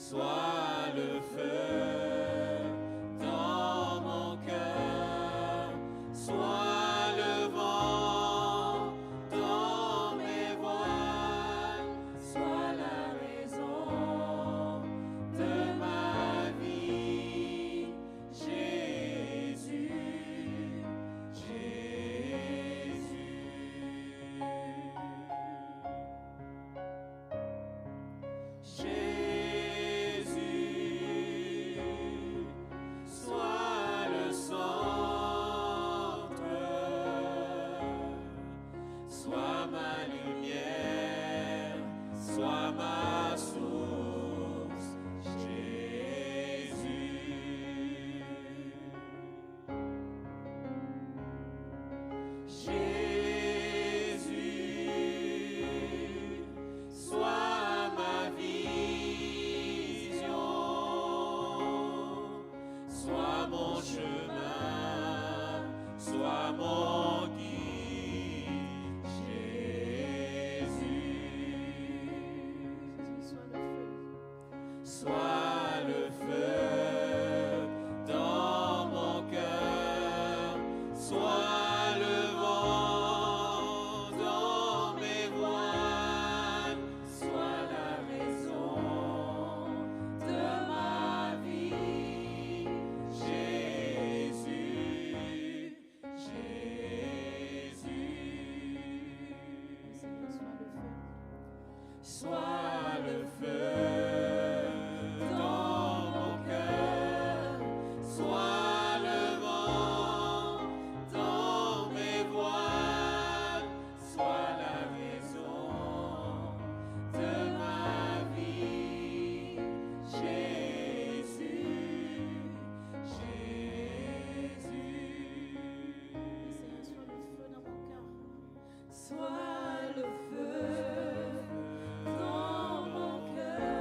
Sois le feu dans mon cœur, sois le vent dans mes voiles, sois la raison de ma vie, Jésus, Jésus. Sois le centre, sois ma lumière, sois ma source, Jésus. Jésus, sois ma vision, sois mon chemin, sois mon guide, Jésus. Sois le feu dans mon cœur, sois le vent dans mes voiles, sois la raison de ma vie, Jésus, Jésus. Sois le feu dans mon cœur, sois le vent dans mes voiles, sois la raison de ma vie, Jésus, Jésus. Sois le feu dans mon cœur,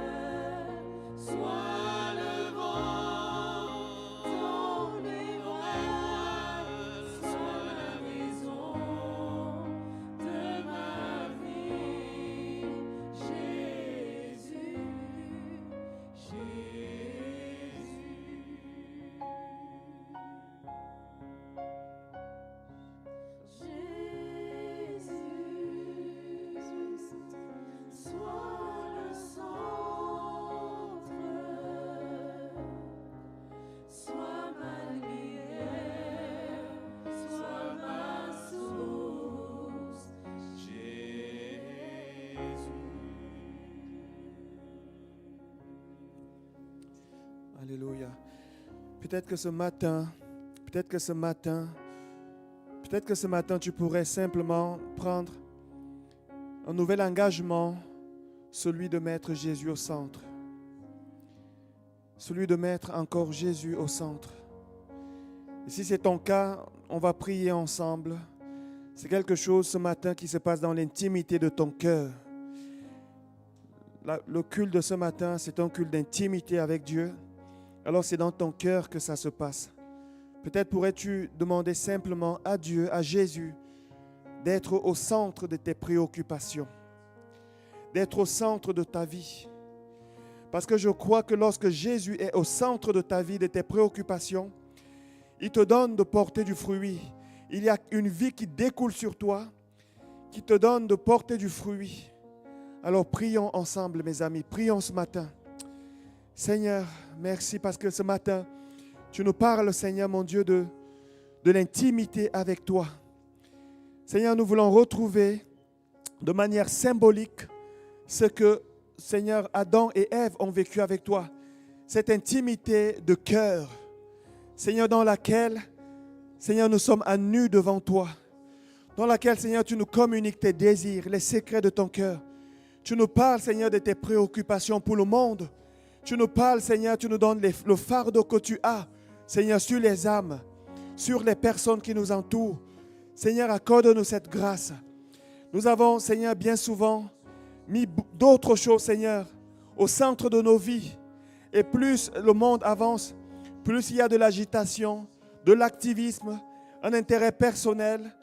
sois le vent dans mes voiles, sois la raison de ma vie, Jésus, Jésus. Sois le centre, sois ma lumière, sois ma source, Jésus. Alléluia. Peut-être que ce matin, tu pourrais simplement prendre un nouvel engagement, celui de mettre Jésus au centre. Celui de mettre encore Jésus au centre. Et si c'est ton cas, on va prier ensemble. C'est quelque chose ce matin qui se passe dans l'intimité de ton cœur. Le culte de ce matin, c'est un culte d'intimité avec Dieu. Alors c'est dans ton cœur que ça se passe. Peut-être pourrais-tu demander simplement à Dieu, à Jésus, d'être au centre de tes préoccupations, d'être au centre de ta vie. Parce que je crois que lorsque Jésus est au centre de ta vie, de tes préoccupations, il te donne de porter du fruit. Il y a une vie qui découle sur toi, qui te donne de porter du fruit. Alors prions ensemble, mes amis, prions ce matin. Seigneur, merci parce que ce matin, tu nous parles, Seigneur, mon Dieu, de l'intimité avec toi. Seigneur, nous voulons retrouver de manière symbolique ce que, Seigneur, Adam et Ève ont vécu avec toi. Cette intimité de cœur, Seigneur, dans laquelle, Seigneur, nous sommes à nu devant toi. Dans laquelle, Seigneur, tu nous communiques tes désirs, les secrets de ton cœur. Tu nous parles, Seigneur, de tes préoccupations pour le monde. Tu nous parles, Seigneur, tu nous donnes le fardeau que tu as, Seigneur, sur les âmes, sur les personnes qui nous entourent. Seigneur, accorde-nous cette grâce. Nous avons, Seigneur, bien souvent mis d'autres choses, Seigneur, au centre de nos vies. Et plus le monde avance, plus il y a de l'agitation, de l'activisme, un intérêt personnel,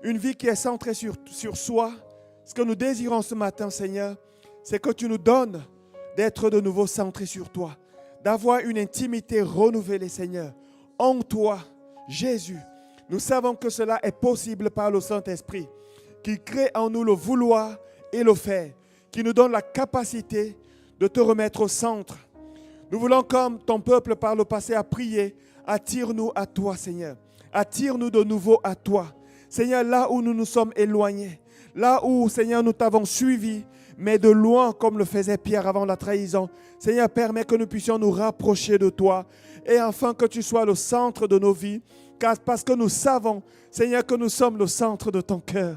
une vie qui est centrée sur soi. Ce que nous désirons ce matin, Seigneur, c'est que tu nous donnes d'être de nouveau centrés sur toi, d'avoir une intimité renouvelée, Seigneur, en toi, Jésus. Nous savons que cela est possible par le Saint-Esprit, qui crée en nous le vouloir et le faire, qui nous donne la capacité de te remettre au centre. Nous voulons, comme ton peuple par le passé a prié, attire-nous à toi, Seigneur. Attire-nous de nouveau à toi. Seigneur, là où nous nous sommes éloignés, là où, Seigneur, nous t'avons suivi, mais de loin, comme le faisait Pierre avant la trahison. Seigneur, permets que nous puissions nous rapprocher de toi et enfin que tu sois le centre de nos vies, parce que nous savons, Seigneur, que nous sommes le centre de ton cœur.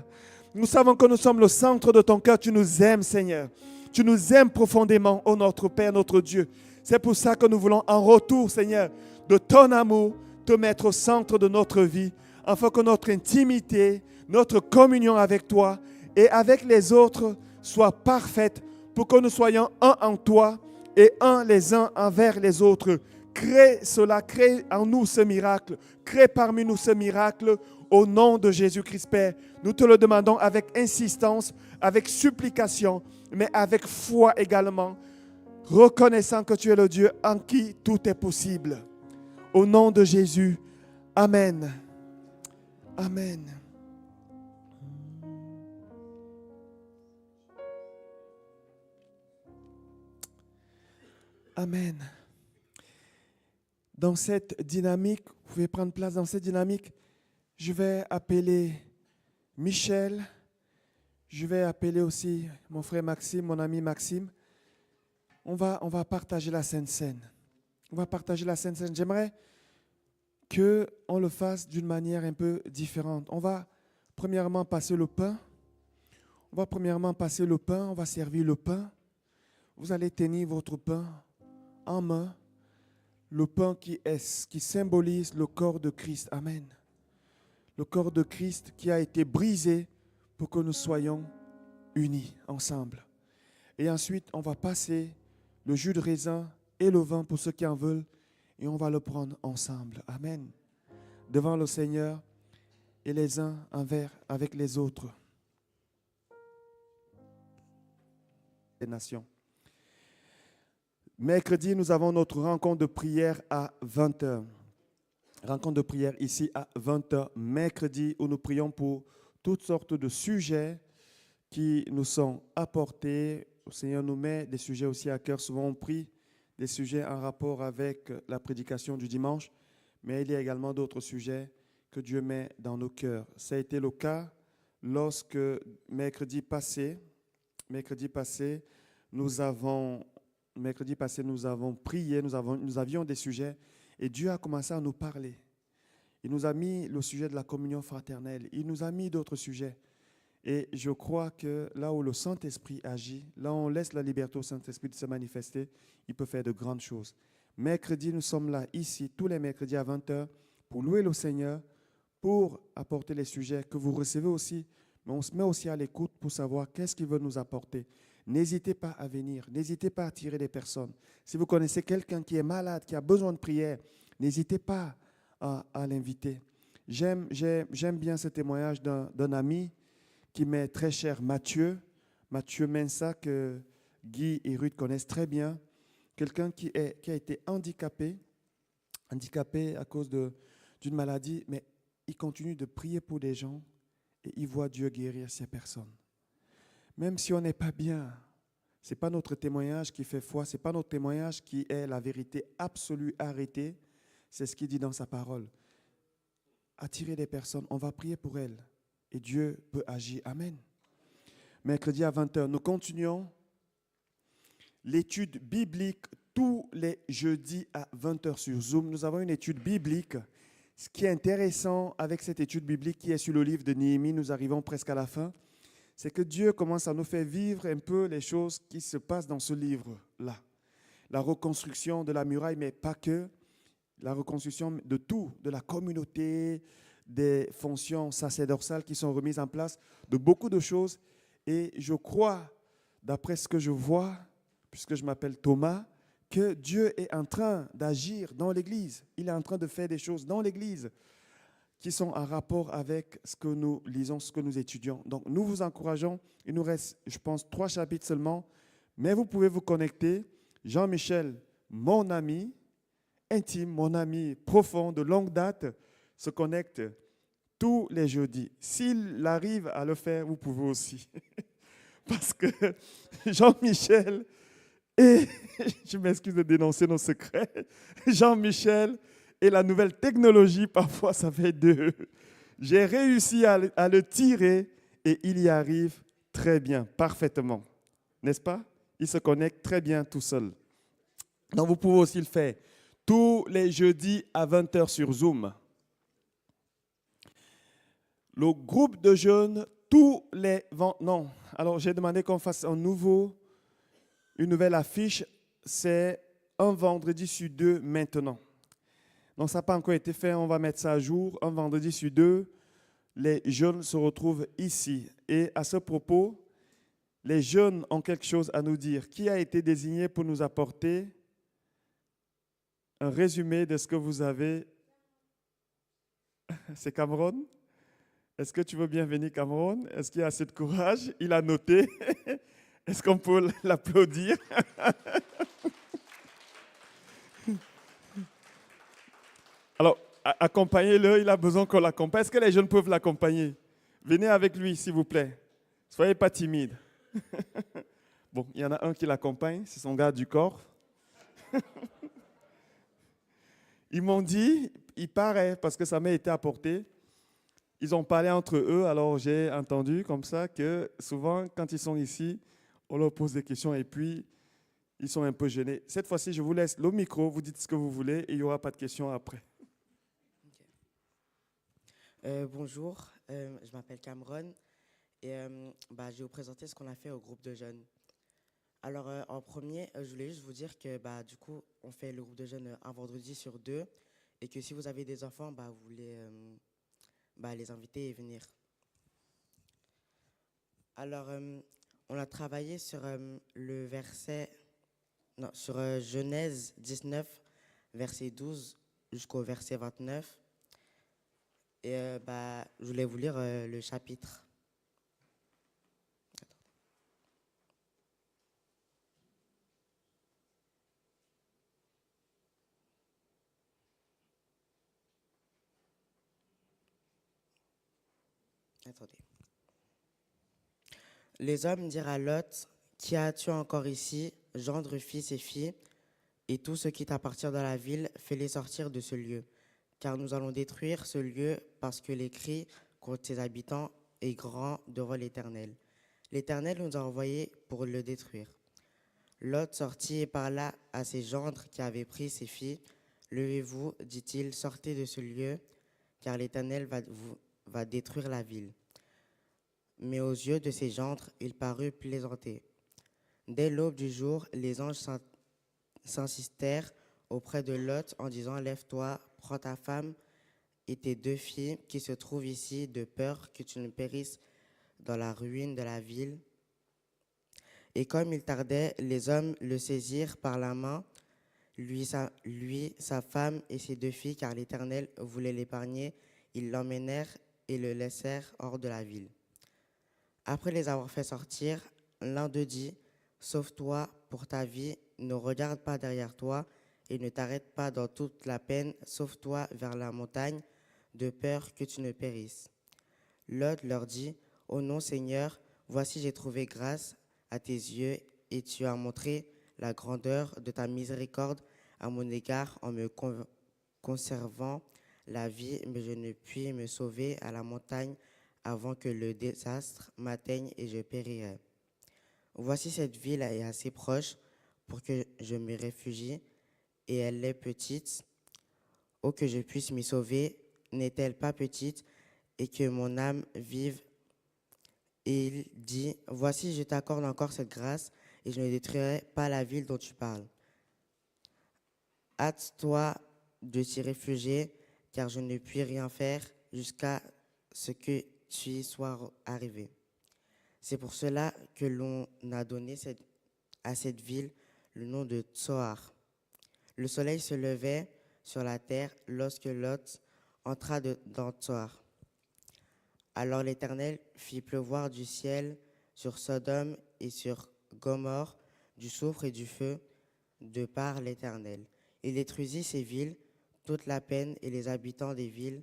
Nous savons que nous sommes le centre de ton cœur. Tu nous aimes, Seigneur. Tu nous aimes profondément, ô notre Père, notre Dieu. C'est pour ça que nous voulons en retour, Seigneur, de ton amour, te mettre au centre de notre vie, afin que notre intimité, notre communion avec toi et avec les autres soit parfaite, pour que nous soyons un en toi et un les uns envers les autres. Crée cela, crée en nous ce miracle, crée parmi nous ce miracle au nom de Jésus-Christ, Père. Nous te le demandons avec insistance, avec supplication, mais avec foi également, reconnaissant que tu es le Dieu en qui tout est possible. Au nom de Jésus, Amen. Amen. Amen. Dans cette dynamique, vous pouvez prendre place dans cette dynamique, je vais appeler Michel, je vais appeler aussi mon frère Maxime, mon ami Maxime. On va partager la Sainte Seine. On va partager la Sainte Seine. J'aimerais qu'on le fasse d'une manière un peu différente. On va premièrement passer le pain. On va servir le pain. Vous allez tenir votre pain en main. Le pain qui symbolise le corps de Christ. Amen. Le corps de Christ qui a été brisé pour que nous soyons unis ensemble. Et ensuite, on va passer le jus de raisin et le vin pour ceux qui en veulent et on va le prendre ensemble. Amen. Devant le Seigneur et les uns envers avec les autres. Les nations. Mercredi, nous avons notre rencontre de prière à 20h. Rencontre de prière ici à 20h, mercredi, où nous prions pour toutes sortes de sujets qui nous sont apportés. Le Seigneur nous met des sujets aussi à cœur. Souvent, on prie des sujets en rapport avec la prédication du dimanche, mais il y a également d'autres sujets que Dieu met dans nos cœurs. Ça a été le cas lorsque mercredi passé, nous avons prié, nous avions des sujets et Dieu a commencé à nous parler. Il nous a mis le sujet de la communion fraternelle. Il nous a mis d'autres sujets. Et je crois que là où le Saint-Esprit agit, là où on laisse la liberté au Saint-Esprit de se manifester, il peut faire de grandes choses. Mercredi, nous sommes là, ici, tous les mercredis à 20h, pour louer le Seigneur, pour apporter les sujets que vous recevez aussi. Mais on se met aussi à l'écoute pour savoir qu'est-ce qu'il veut nous apporter. N'hésitez pas à venir, n'hésitez pas à attirer des personnes. Si vous connaissez quelqu'un qui est malade, qui a besoin de prière, n'hésitez pas à l'inviter. J'aime bien ce témoignage d'un ami qui m'est très cher, Mathieu Mensa, que Guy et Ruth connaissent très bien. Quelqu'un qui a été handicapé à cause d'une maladie, mais il continue de prier pour des gens et il voit Dieu guérir ces personnes. Même si on n'est pas bien, ce n'est pas notre témoignage qui fait foi, ce n'est pas notre témoignage qui est la vérité absolue arrêtée, c'est ce qu'il dit dans sa parole. Attirer des personnes, on va prier pour elles et Dieu peut agir. Amen. Mercredi à 20h, nous continuons l'étude biblique tous les jeudis à 20h sur Zoom. Nous avons une étude biblique. Ce qui est intéressant avec cette étude biblique qui est sur le livre de Néhémie, nous arrivons presque à la fin, c'est que Dieu commence à nous faire vivre un peu les choses qui se passent dans ce livre-là. La reconstruction de la muraille, mais pas que. La reconstruction de tout, de la communauté, des fonctions sacerdotales qui sont remises en place, de beaucoup de choses. Et je crois, d'après ce que je vois, puisque je m'appelle Thomas, que Dieu est en train d'agir dans l'Église. Il est en train de faire des choses dans l'Église qui sont en rapport avec ce que nous lisons, ce que nous étudions. Donc, nous vous encourageons. Il nous reste, je pense, 3 chapitres seulement. Mais vous pouvez vous connecter. Jean-Michel, mon ami intime, mon ami profond, de longue date, se connecte tous les jeudis. S'il arrive à le faire, vous pouvez aussi. Parce que Jean-Michel, et je m'excuse de dénoncer nos secrets, Jean-Michel et la nouvelle technologie, parfois ça fait deux. J'ai réussi à le tirer et il y arrive très bien, parfaitement. N'est-ce pas? Il se connecte très bien tout seul. Donc vous pouvez aussi le faire tous les jeudis à 20h sur Zoom. Le groupe de jeunes, tous les vendredis. Non, alors j'ai demandé qu'on fasse une nouvelle affiche. C'est un vendredi sur 2 maintenant. Donc ça n'a pas encore été fait, on va mettre ça à jour. Un vendredi sur 2, les jeunes se retrouvent ici. Et à ce propos, les jeunes ont quelque chose à nous dire. Qui a été désigné pour nous apporter un résumé de ce que vous avez? C'est Cameron? Est-ce que tu veux bien venir, Cameron? Est-ce qu'il a assez de courage? Il a noté. Est-ce qu'on peut l'applaudir? Alors, accompagnez-le, il a besoin qu'on l'accompagne. Est-ce que les jeunes peuvent l'accompagner? Venez avec lui, s'il vous plaît. Soyez pas timide. Bon, il y en a un qui l'accompagne, c'est son garde du corps. Ils m'ont dit, il paraît, parce que ça m'a été apporté, ils ont parlé entre eux, alors j'ai entendu comme ça que souvent, quand ils sont ici, on leur pose des questions et puis ils sont un peu gênés. Cette fois-ci, je vous laisse le micro, vous dites ce que vous voulez et il n'y aura pas de questions après. Bonjour, je m'appelle Cameron et je vais vous présenter ce qu'on a fait au groupe de jeunes. Alors en premier, je voulais juste vous dire que du coup, on fait le groupe de jeunes un vendredi sur 2 et que si vous avez des enfants, vous voulez les inviter et venir. Alors, on a travaillé sur le verset, sur Genèse 19, verset 12 jusqu'au verset 29. Et je voulais vous lire le chapitre. Attendez. Les hommes dirent à Lot, qui as-tu encore ici, gendre, fils et filles, et tout ce qui t'appartient dans la ville, fais-les sortir de ce lieu. Car nous allons détruire ce lieu parce que les cris contre ses habitants est grand devant l'Éternel. L'Éternel nous a envoyés pour le détruire. Lot sortit et parla à ses gendres qui avaient pris ses filles. Levez-vous, dit-il, sortez de ce lieu, car l'Éternel va détruire la ville. mais aux yeux de ses gendres, il parut plaisanter. Dès l'aube du jour, les anges s'insistèrent auprès de Lot en disant « Lève-toi, prends ta femme et tes 2 filles qui se trouvent ici, de peur que tu ne périsses dans la ruine de la ville. » Et comme il tardait, les hommes le saisirent par la main, lui, sa femme et ses 2 filles, car l'Éternel voulait l'épargner. Ils l'emmenèrent et le laissèrent hors de la ville. Après les avoir fait sortir, l'un d'eux dit « Sauve-toi pour ta vie, ne regarde pas derrière toi et ne t'arrête pas dans toute la peine, sauve-toi vers la montagne, de peur que tu ne périsses. » Lot leur dit « Oh non, Seigneur, voici j'ai trouvé grâce à tes yeux et tu as montré la grandeur de ta miséricorde à mon égard en me conservant la vie, mais je ne puis me sauver à la montagne avant que le désastre m'atteigne et je périrai. Voici cette ville est assez proche pour que je me réfugie et elle est petite. Oh, que je puisse m'y sauver, n'est-elle pas petite et que mon âme vive? Et il dit, voici, je t'accorde encore cette grâce et je ne détruirai pas la ville dont tu parles. Hâte-toi de t'y réfugier, car je ne puis rien faire jusqu'à ce que tu y sois arrivé. C'est pour cela que l'on a donné à cette ville le nom de Tsoar. Le soleil se levait sur la terre lorsque Lot entra dans Tsoar. Alors l'Éternel fit pleuvoir du ciel sur Sodome et sur Gomorrhe du soufre et du feu de par l'Éternel. Il détruisit ces villes, toute la peine et les habitants des villes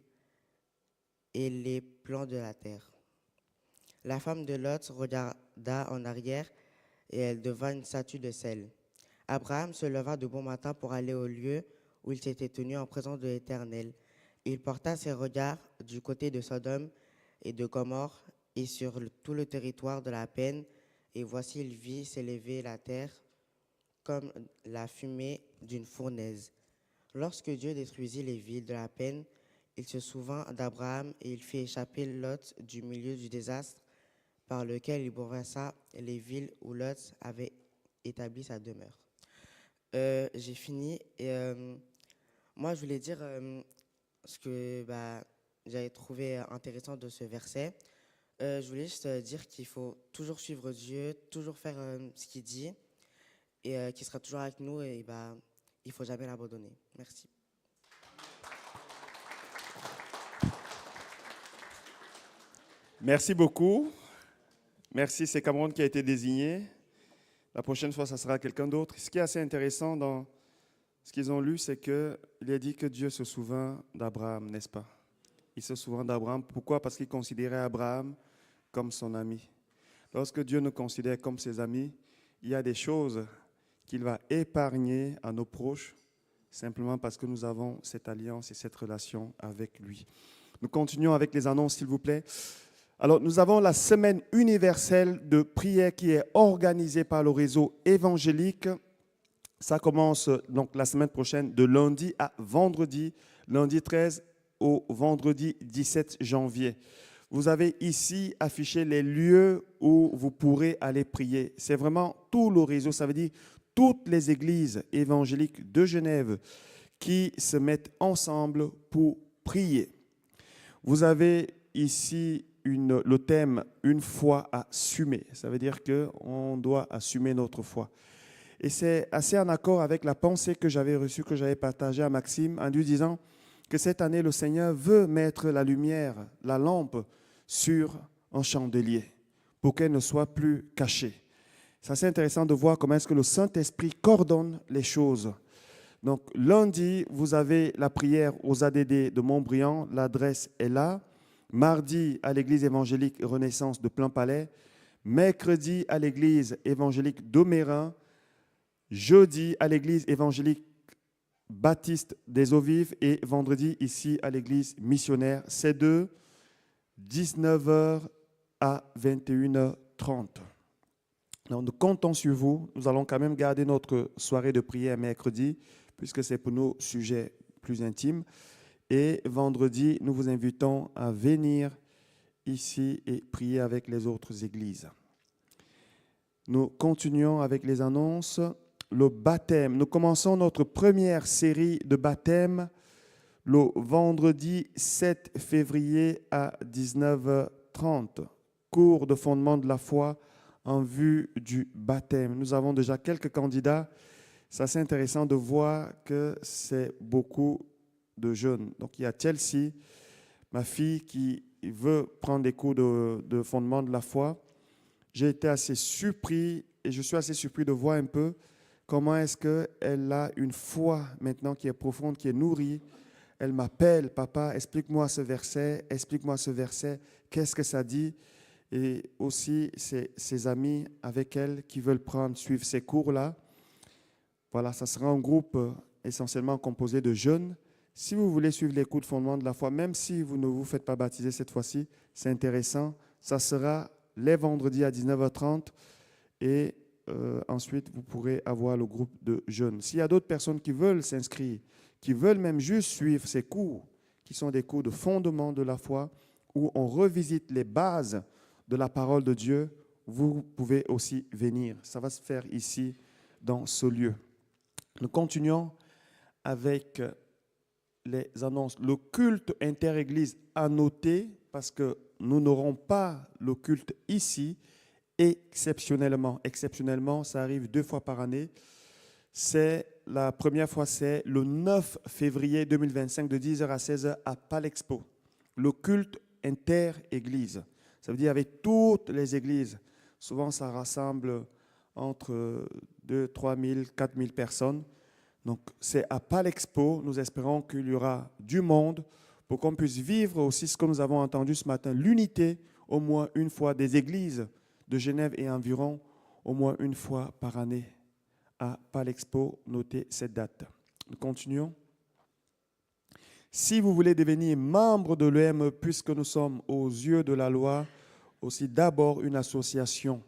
et les plans de la terre. La femme de Lot regarda en arrière et elle devint une statue de sel. Abraham se leva de bon matin pour aller au lieu où il s'était tenu en présence de l'Éternel. Il porta ses regards du côté de Sodome et de Gomorrhe et sur tout le territoire de la peine, et voici il vit s'élever la terre comme la fumée d'une fournaise. Lorsque Dieu détruisit les villes de la peine, il se souvint d'Abraham et il fit échapper Lot du milieu du désastre par lequel il bouleversa les villes où Lot avait établi sa demeure. J'ai fini et moi je voulais dire ce que j'avais trouvé intéressant de ce verset. Je voulais juste dire qu'il faut toujours suivre Dieu, toujours faire ce qu'il dit et qu'il sera toujours avec nous et il ne faut jamais l'abandonner. Merci. Merci beaucoup. Merci, c'est Cameron qui a été désigné. La prochaine fois, ça sera quelqu'un d'autre. Ce qui est assez intéressant dans ce qu'ils ont lu, c'est qu'il est dit que Dieu se souvint d'Abraham, n'est-ce pas? Il se souvint d'Abraham. Pourquoi? Parce qu'il considérait Abraham comme son ami. Lorsque Dieu nous considère comme ses amis, il y a des choses qu'il va épargner à nos proches, simplement parce que nous avons cette alliance et cette relation avec lui. Nous continuons avec les annonces, s'il vous plaît. Alors, nous avons la semaine universelle de prière qui est organisée par le réseau évangélique. Ça commence donc la semaine prochaine de lundi à vendredi, lundi 13 au vendredi 17 janvier. Vous avez ici affiché les lieux où vous pourrez aller prier. C'est vraiment tout le réseau, ça veut dire toutes les églises évangéliques de Genève qui se mettent ensemble pour prier. Vous avez ici le thème « Une foi assumée ». Ça veut dire qu'on doit assumer notre foi. Et c'est assez en accord avec la pensée que j'avais reçue, que j'avais partagée à Maxime, en lui disant que cette année, le Seigneur veut mettre la lumière, la lampe, sur un chandelier pour qu'elle ne soit plus cachée. C'est assez intéressant de voir comment est-ce que le Saint-Esprit coordonne les choses. Donc, lundi, vous avez la prière aux ADD de Montbriand. L'adresse est là. Mardi, à l'église évangélique Renaissance de Plain-Palais. Mercredi, à l'église évangélique d'Omérin. Jeudi, à l'église évangélique Baptiste des Eaux-Vives. Et vendredi, ici, à l'église missionnaire. C'est de 19h à 21h30. Donc, nous comptons sur vous. Nous allons quand même garder notre soirée de prière mercredi, puisque c'est pour nos sujets plus intimes. Et vendredi, nous vous invitons à venir ici et prier avec les autres églises. Nous continuons avec les annonces. Le baptême. Nous commençons notre première série de baptême le vendredi 7 février à 19h30. Cours de fondement de la foi en vue du baptême. Nous avons déjà quelques candidats. C'est assez intéressant de voir que c'est beaucoup de jeunes. Donc il y a Chelsea, ma fille, qui veut prendre des cours de fondement de la foi. J'ai été assez surpris et je suis assez surpris de voir un peu comment est-ce qu'elle a une foi maintenant qui est profonde, qui est nourrie. Elle m'appelle, papa, explique-moi ce verset, qu'est-ce que ça dit? Et aussi ses amis avec elle qui veulent suivre ces cours-là. Voilà, ça sera un groupe essentiellement composé de jeunes. Si vous voulez suivre les cours de fondement de la foi, même si vous ne vous faites pas baptiser cette fois-ci, c'est intéressant. Ça sera les vendredis à 19h30 et ensuite vous pourrez avoir le groupe de jeunes. S'il y a d'autres personnes qui veulent s'inscrire, qui veulent même juste suivre ces cours, qui sont des cours de fondement de la foi, où on revisite les bases de la parole de Dieu, vous pouvez aussi venir. Ça va se faire ici, dans ce lieu. Nous continuons avec les annonces. Le culte inter-église à noter, parce que nous n'aurons pas le culte ici, exceptionnellement, ça arrive 2 fois par année. La première fois, c'est le 9 février 2025 de 10h à 16h à Palexpo. Le culte inter-église. Ça veut dire avec toutes les églises. Souvent, ça rassemble entre 2 3 000, 4 000 personnes. Donc, c'est à Palexpo. Nous espérons qu'il y aura du monde pour qu'on puisse vivre aussi ce que nous avons entendu ce matin, l'unité au moins une fois des églises de Genève et environ, au moins une fois par année à Palexpo. Notez cette date. Nous continuons. Si vous voulez devenir membre de l'EM, puisque nous sommes aux yeux de la loi, aussi d'abord une association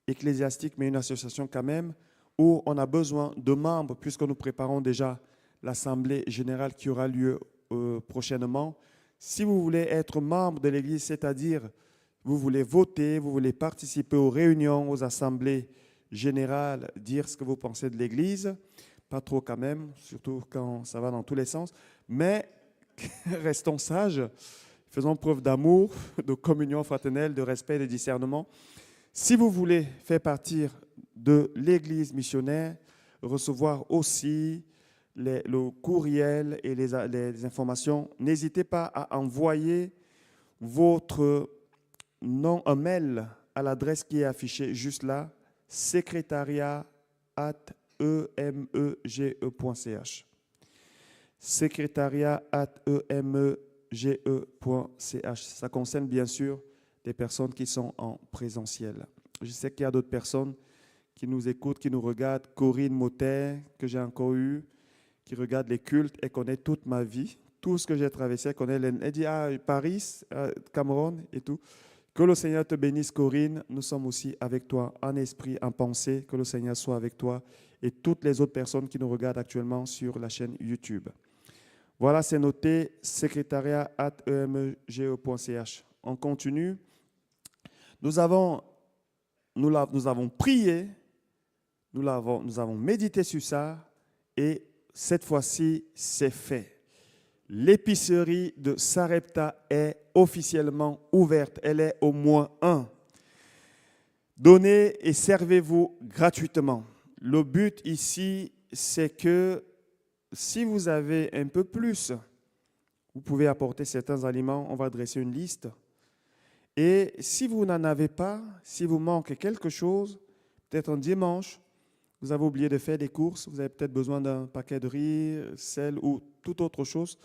ecclésiastique, mais une association quand même, où on a besoin de membres, puisque nous préparons déjà l'Assemblée générale qui aura lieu prochainement. Si vous voulez être membre de l'Église, c'est-à-dire vous voulez voter, vous voulez participer aux réunions, aux assemblées générales, dire ce que vous pensez de l'Église, pas trop quand même, surtout quand ça va dans tous les sens, mais restons sages, faisons preuve d'amour, de communion fraternelle, de respect et de discernement. Si vous voulez faire partie de l'Église missionnaire, recevoir aussi le courriel et les informations, n'hésitez pas à envoyer votre nom, un mail à l'adresse qui est affichée juste là, secrétariat@emege.ch. secrétariat@emege.ch. Ça concerne bien sûr des personnes qui sont en présentiel. Je sais qu'il y a d'autres personnes qui nous écoutent, qui nous regardent. Corinne Motet, que j'ai encore eu, qui regarde les cultes et connaît toute ma vie, tout ce que j'ai traversé, elle connaît. Elle dit Paris, Cameroun et tout. Que le Seigneur te bénisse, Corinne. Nous sommes aussi avec toi en esprit, en pensée. Que le Seigneur soit avec toi et toutes les autres personnes qui nous regardent actuellement sur la chaîne YouTube. Voilà, c'est noté, secrétariat@emege.ch. On continue. Nous avons prié, nous avons médité sur ça et cette fois-ci, c'est fait. L'épicerie de Sarepta est officiellement ouverte. Elle est au moins 1. Donnez et servez-vous gratuitement. Le but ici, c'est que si vous avez un peu plus, vous pouvez apporter certains aliments. On va dresser une liste. Et si vous n'en avez pas, si vous manquez quelque chose, peut-être un dimanche, vous avez oublié de faire des courses, vous avez peut-être besoin d'un paquet de riz, sel ou toute autre chose,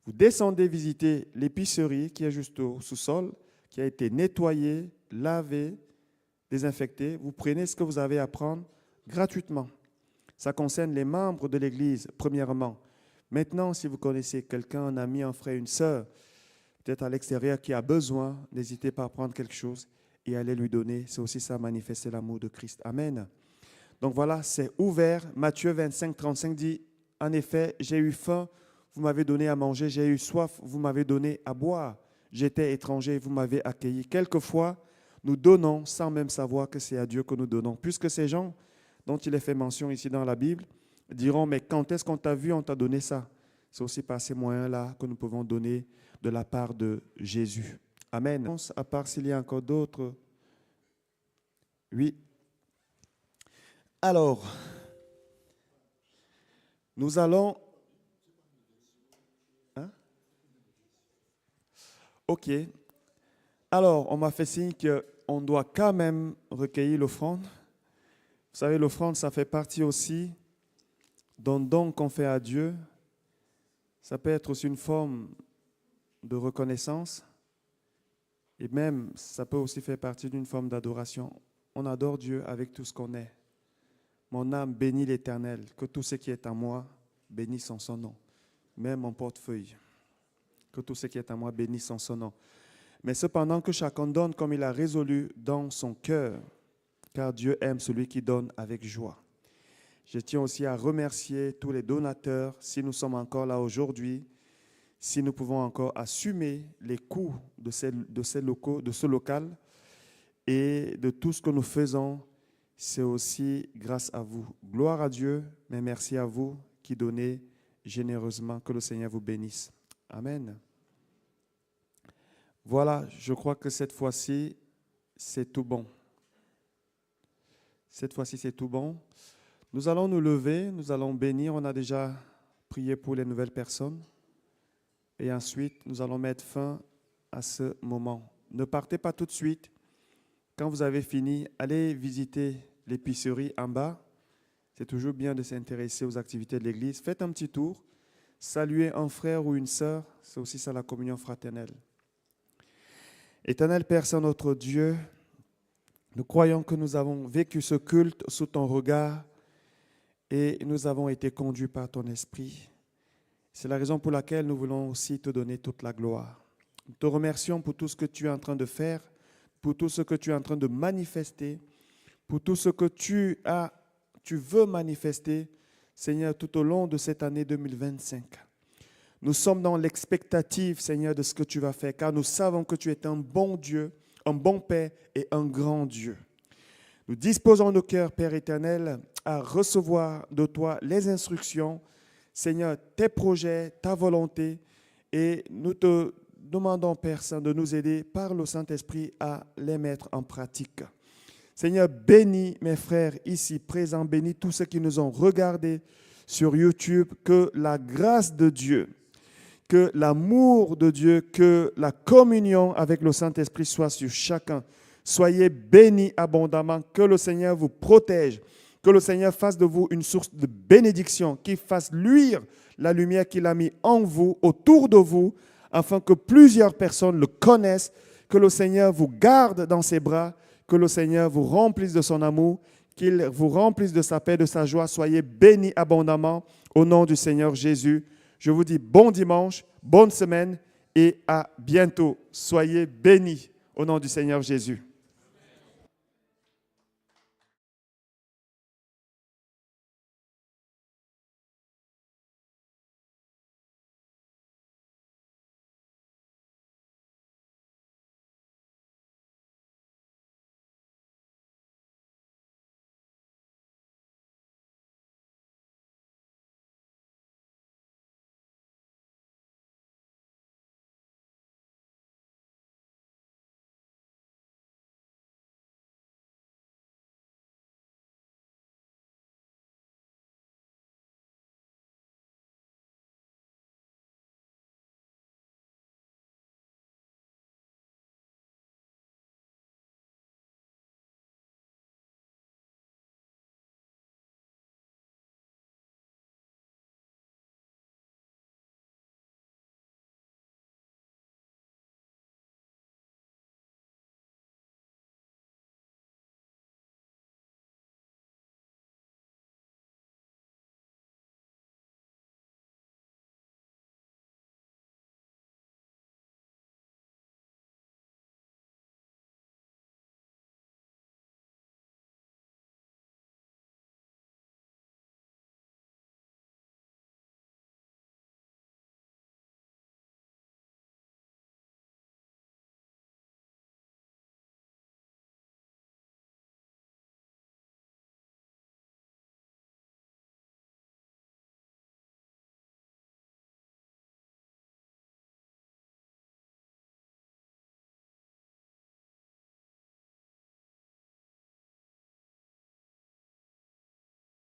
vous descendez visiter l'épicerie qui est juste au sous-sol, qui a été nettoyée, lavée, désinfectée. Vous prenez ce que vous avez à prendre gratuitement. Ça concerne les membres de l'Église, premièrement. Maintenant, si vous connaissez quelqu'un, un ami, un frère, une sœur, peut-être à l'extérieur qui a besoin, n'hésitez pas à prendre quelque chose et aller lui donner. C'est aussi ça, manifester l'amour de Christ. Amen. Donc voilà, c'est ouvert. Matthieu 25, 35 dit, en effet, j'ai eu faim, vous m'avez donné à manger, j'ai eu soif, vous m'avez donné à boire. J'étais étranger et vous m'avez accueilli. Quelquefois, nous donnons sans même savoir que c'est à Dieu que nous donnons. Puisque ces gens dont il est fait mention ici dans la Bible diront, mais quand est-ce qu'on t'a vu, on t'a donné ça? C'est aussi par ces moyens-là que nous pouvons donner de la part de Jésus. Amen. À part s'il y a encore d'autres. Oui. Alors, nous allons... Hein? OK. Alors, on m'a fait signe qu'on doit quand même recueillir l'offrande. Vous savez, l'offrande, ça fait partie aussi d'un don qu'on fait à Dieu. Ça peut être aussi une forme de reconnaissance. Et même, ça peut aussi faire partie d'une forme d'adoration. On adore Dieu avec tout ce qu'on est. Mon âme bénit l'Éternel, que tout ce qui est à moi bénisse en son nom. Même mon portefeuille, que tout ce qui est à moi bénisse en son nom. Mais cependant que chacun donne comme il a résolu dans son cœur, car Dieu aime celui qui donne avec joie. Je tiens aussi à remercier tous les donateurs, si nous sommes encore là aujourd'hui, si nous pouvons encore assumer les coûts de ce local et de tout ce que nous faisons, c'est aussi grâce à vous. Gloire à Dieu, mais merci à vous qui donnez généreusement. Que le Seigneur vous bénisse. Amen. Voilà, je crois que cette fois-ci, c'est tout bon. Cette fois-ci, c'est tout bon. Nous allons nous lever, nous allons bénir. On a déjà prié pour les nouvelles personnes. Et ensuite, nous allons mettre fin à ce moment. Ne partez pas tout de suite. Quand vous avez fini, allez visiter l'épicerie en bas. C'est toujours bien de s'intéresser aux activités de l'Église. Faites un petit tour. Saluez un frère ou une sœur. C'est aussi ça la communion fraternelle. Éternel Père, Saint notre Dieu, nous croyons que nous avons vécu ce culte sous ton regard et nous avons été conduits par ton esprit. C'est la raison pour laquelle nous voulons aussi te donner toute la gloire. Nous te remercions pour tout ce que tu es en train de faire, pour tout ce que tu es en train de manifester, pour tout ce que tu veux manifester, Seigneur, tout au long de cette année 2025. Nous sommes dans l'expectative, Seigneur, de ce que tu vas faire, car nous savons que tu es un bon Dieu, un bon Père et un grand Dieu. Nous disposons nos cœurs, Père éternel, à recevoir de toi les instructions, Seigneur, tes projets, ta volonté, et nous te demandons, Père Saint, de nous aider par le Saint-Esprit à les mettre en pratique. Seigneur, bénis mes frères ici présents, bénis tous ceux qui nous ont regardés sur YouTube, que la grâce de Dieu, que l'amour de Dieu, que la communion avec le Saint-Esprit soit sur chacun. Soyez bénis abondamment, que le Seigneur vous protège, que le Seigneur fasse de vous une source de bénédiction, qu'il fasse luire la lumière qu'il a mis en vous, autour de vous, afin que plusieurs personnes le connaissent, que le Seigneur vous garde dans ses bras, que le Seigneur vous remplisse de son amour, qu'il vous remplisse de sa paix, de sa joie. Soyez bénis abondamment au nom du Seigneur Jésus. Je vous dis bon dimanche, bonne semaine et à bientôt. Soyez bénis au nom du Seigneur Jésus.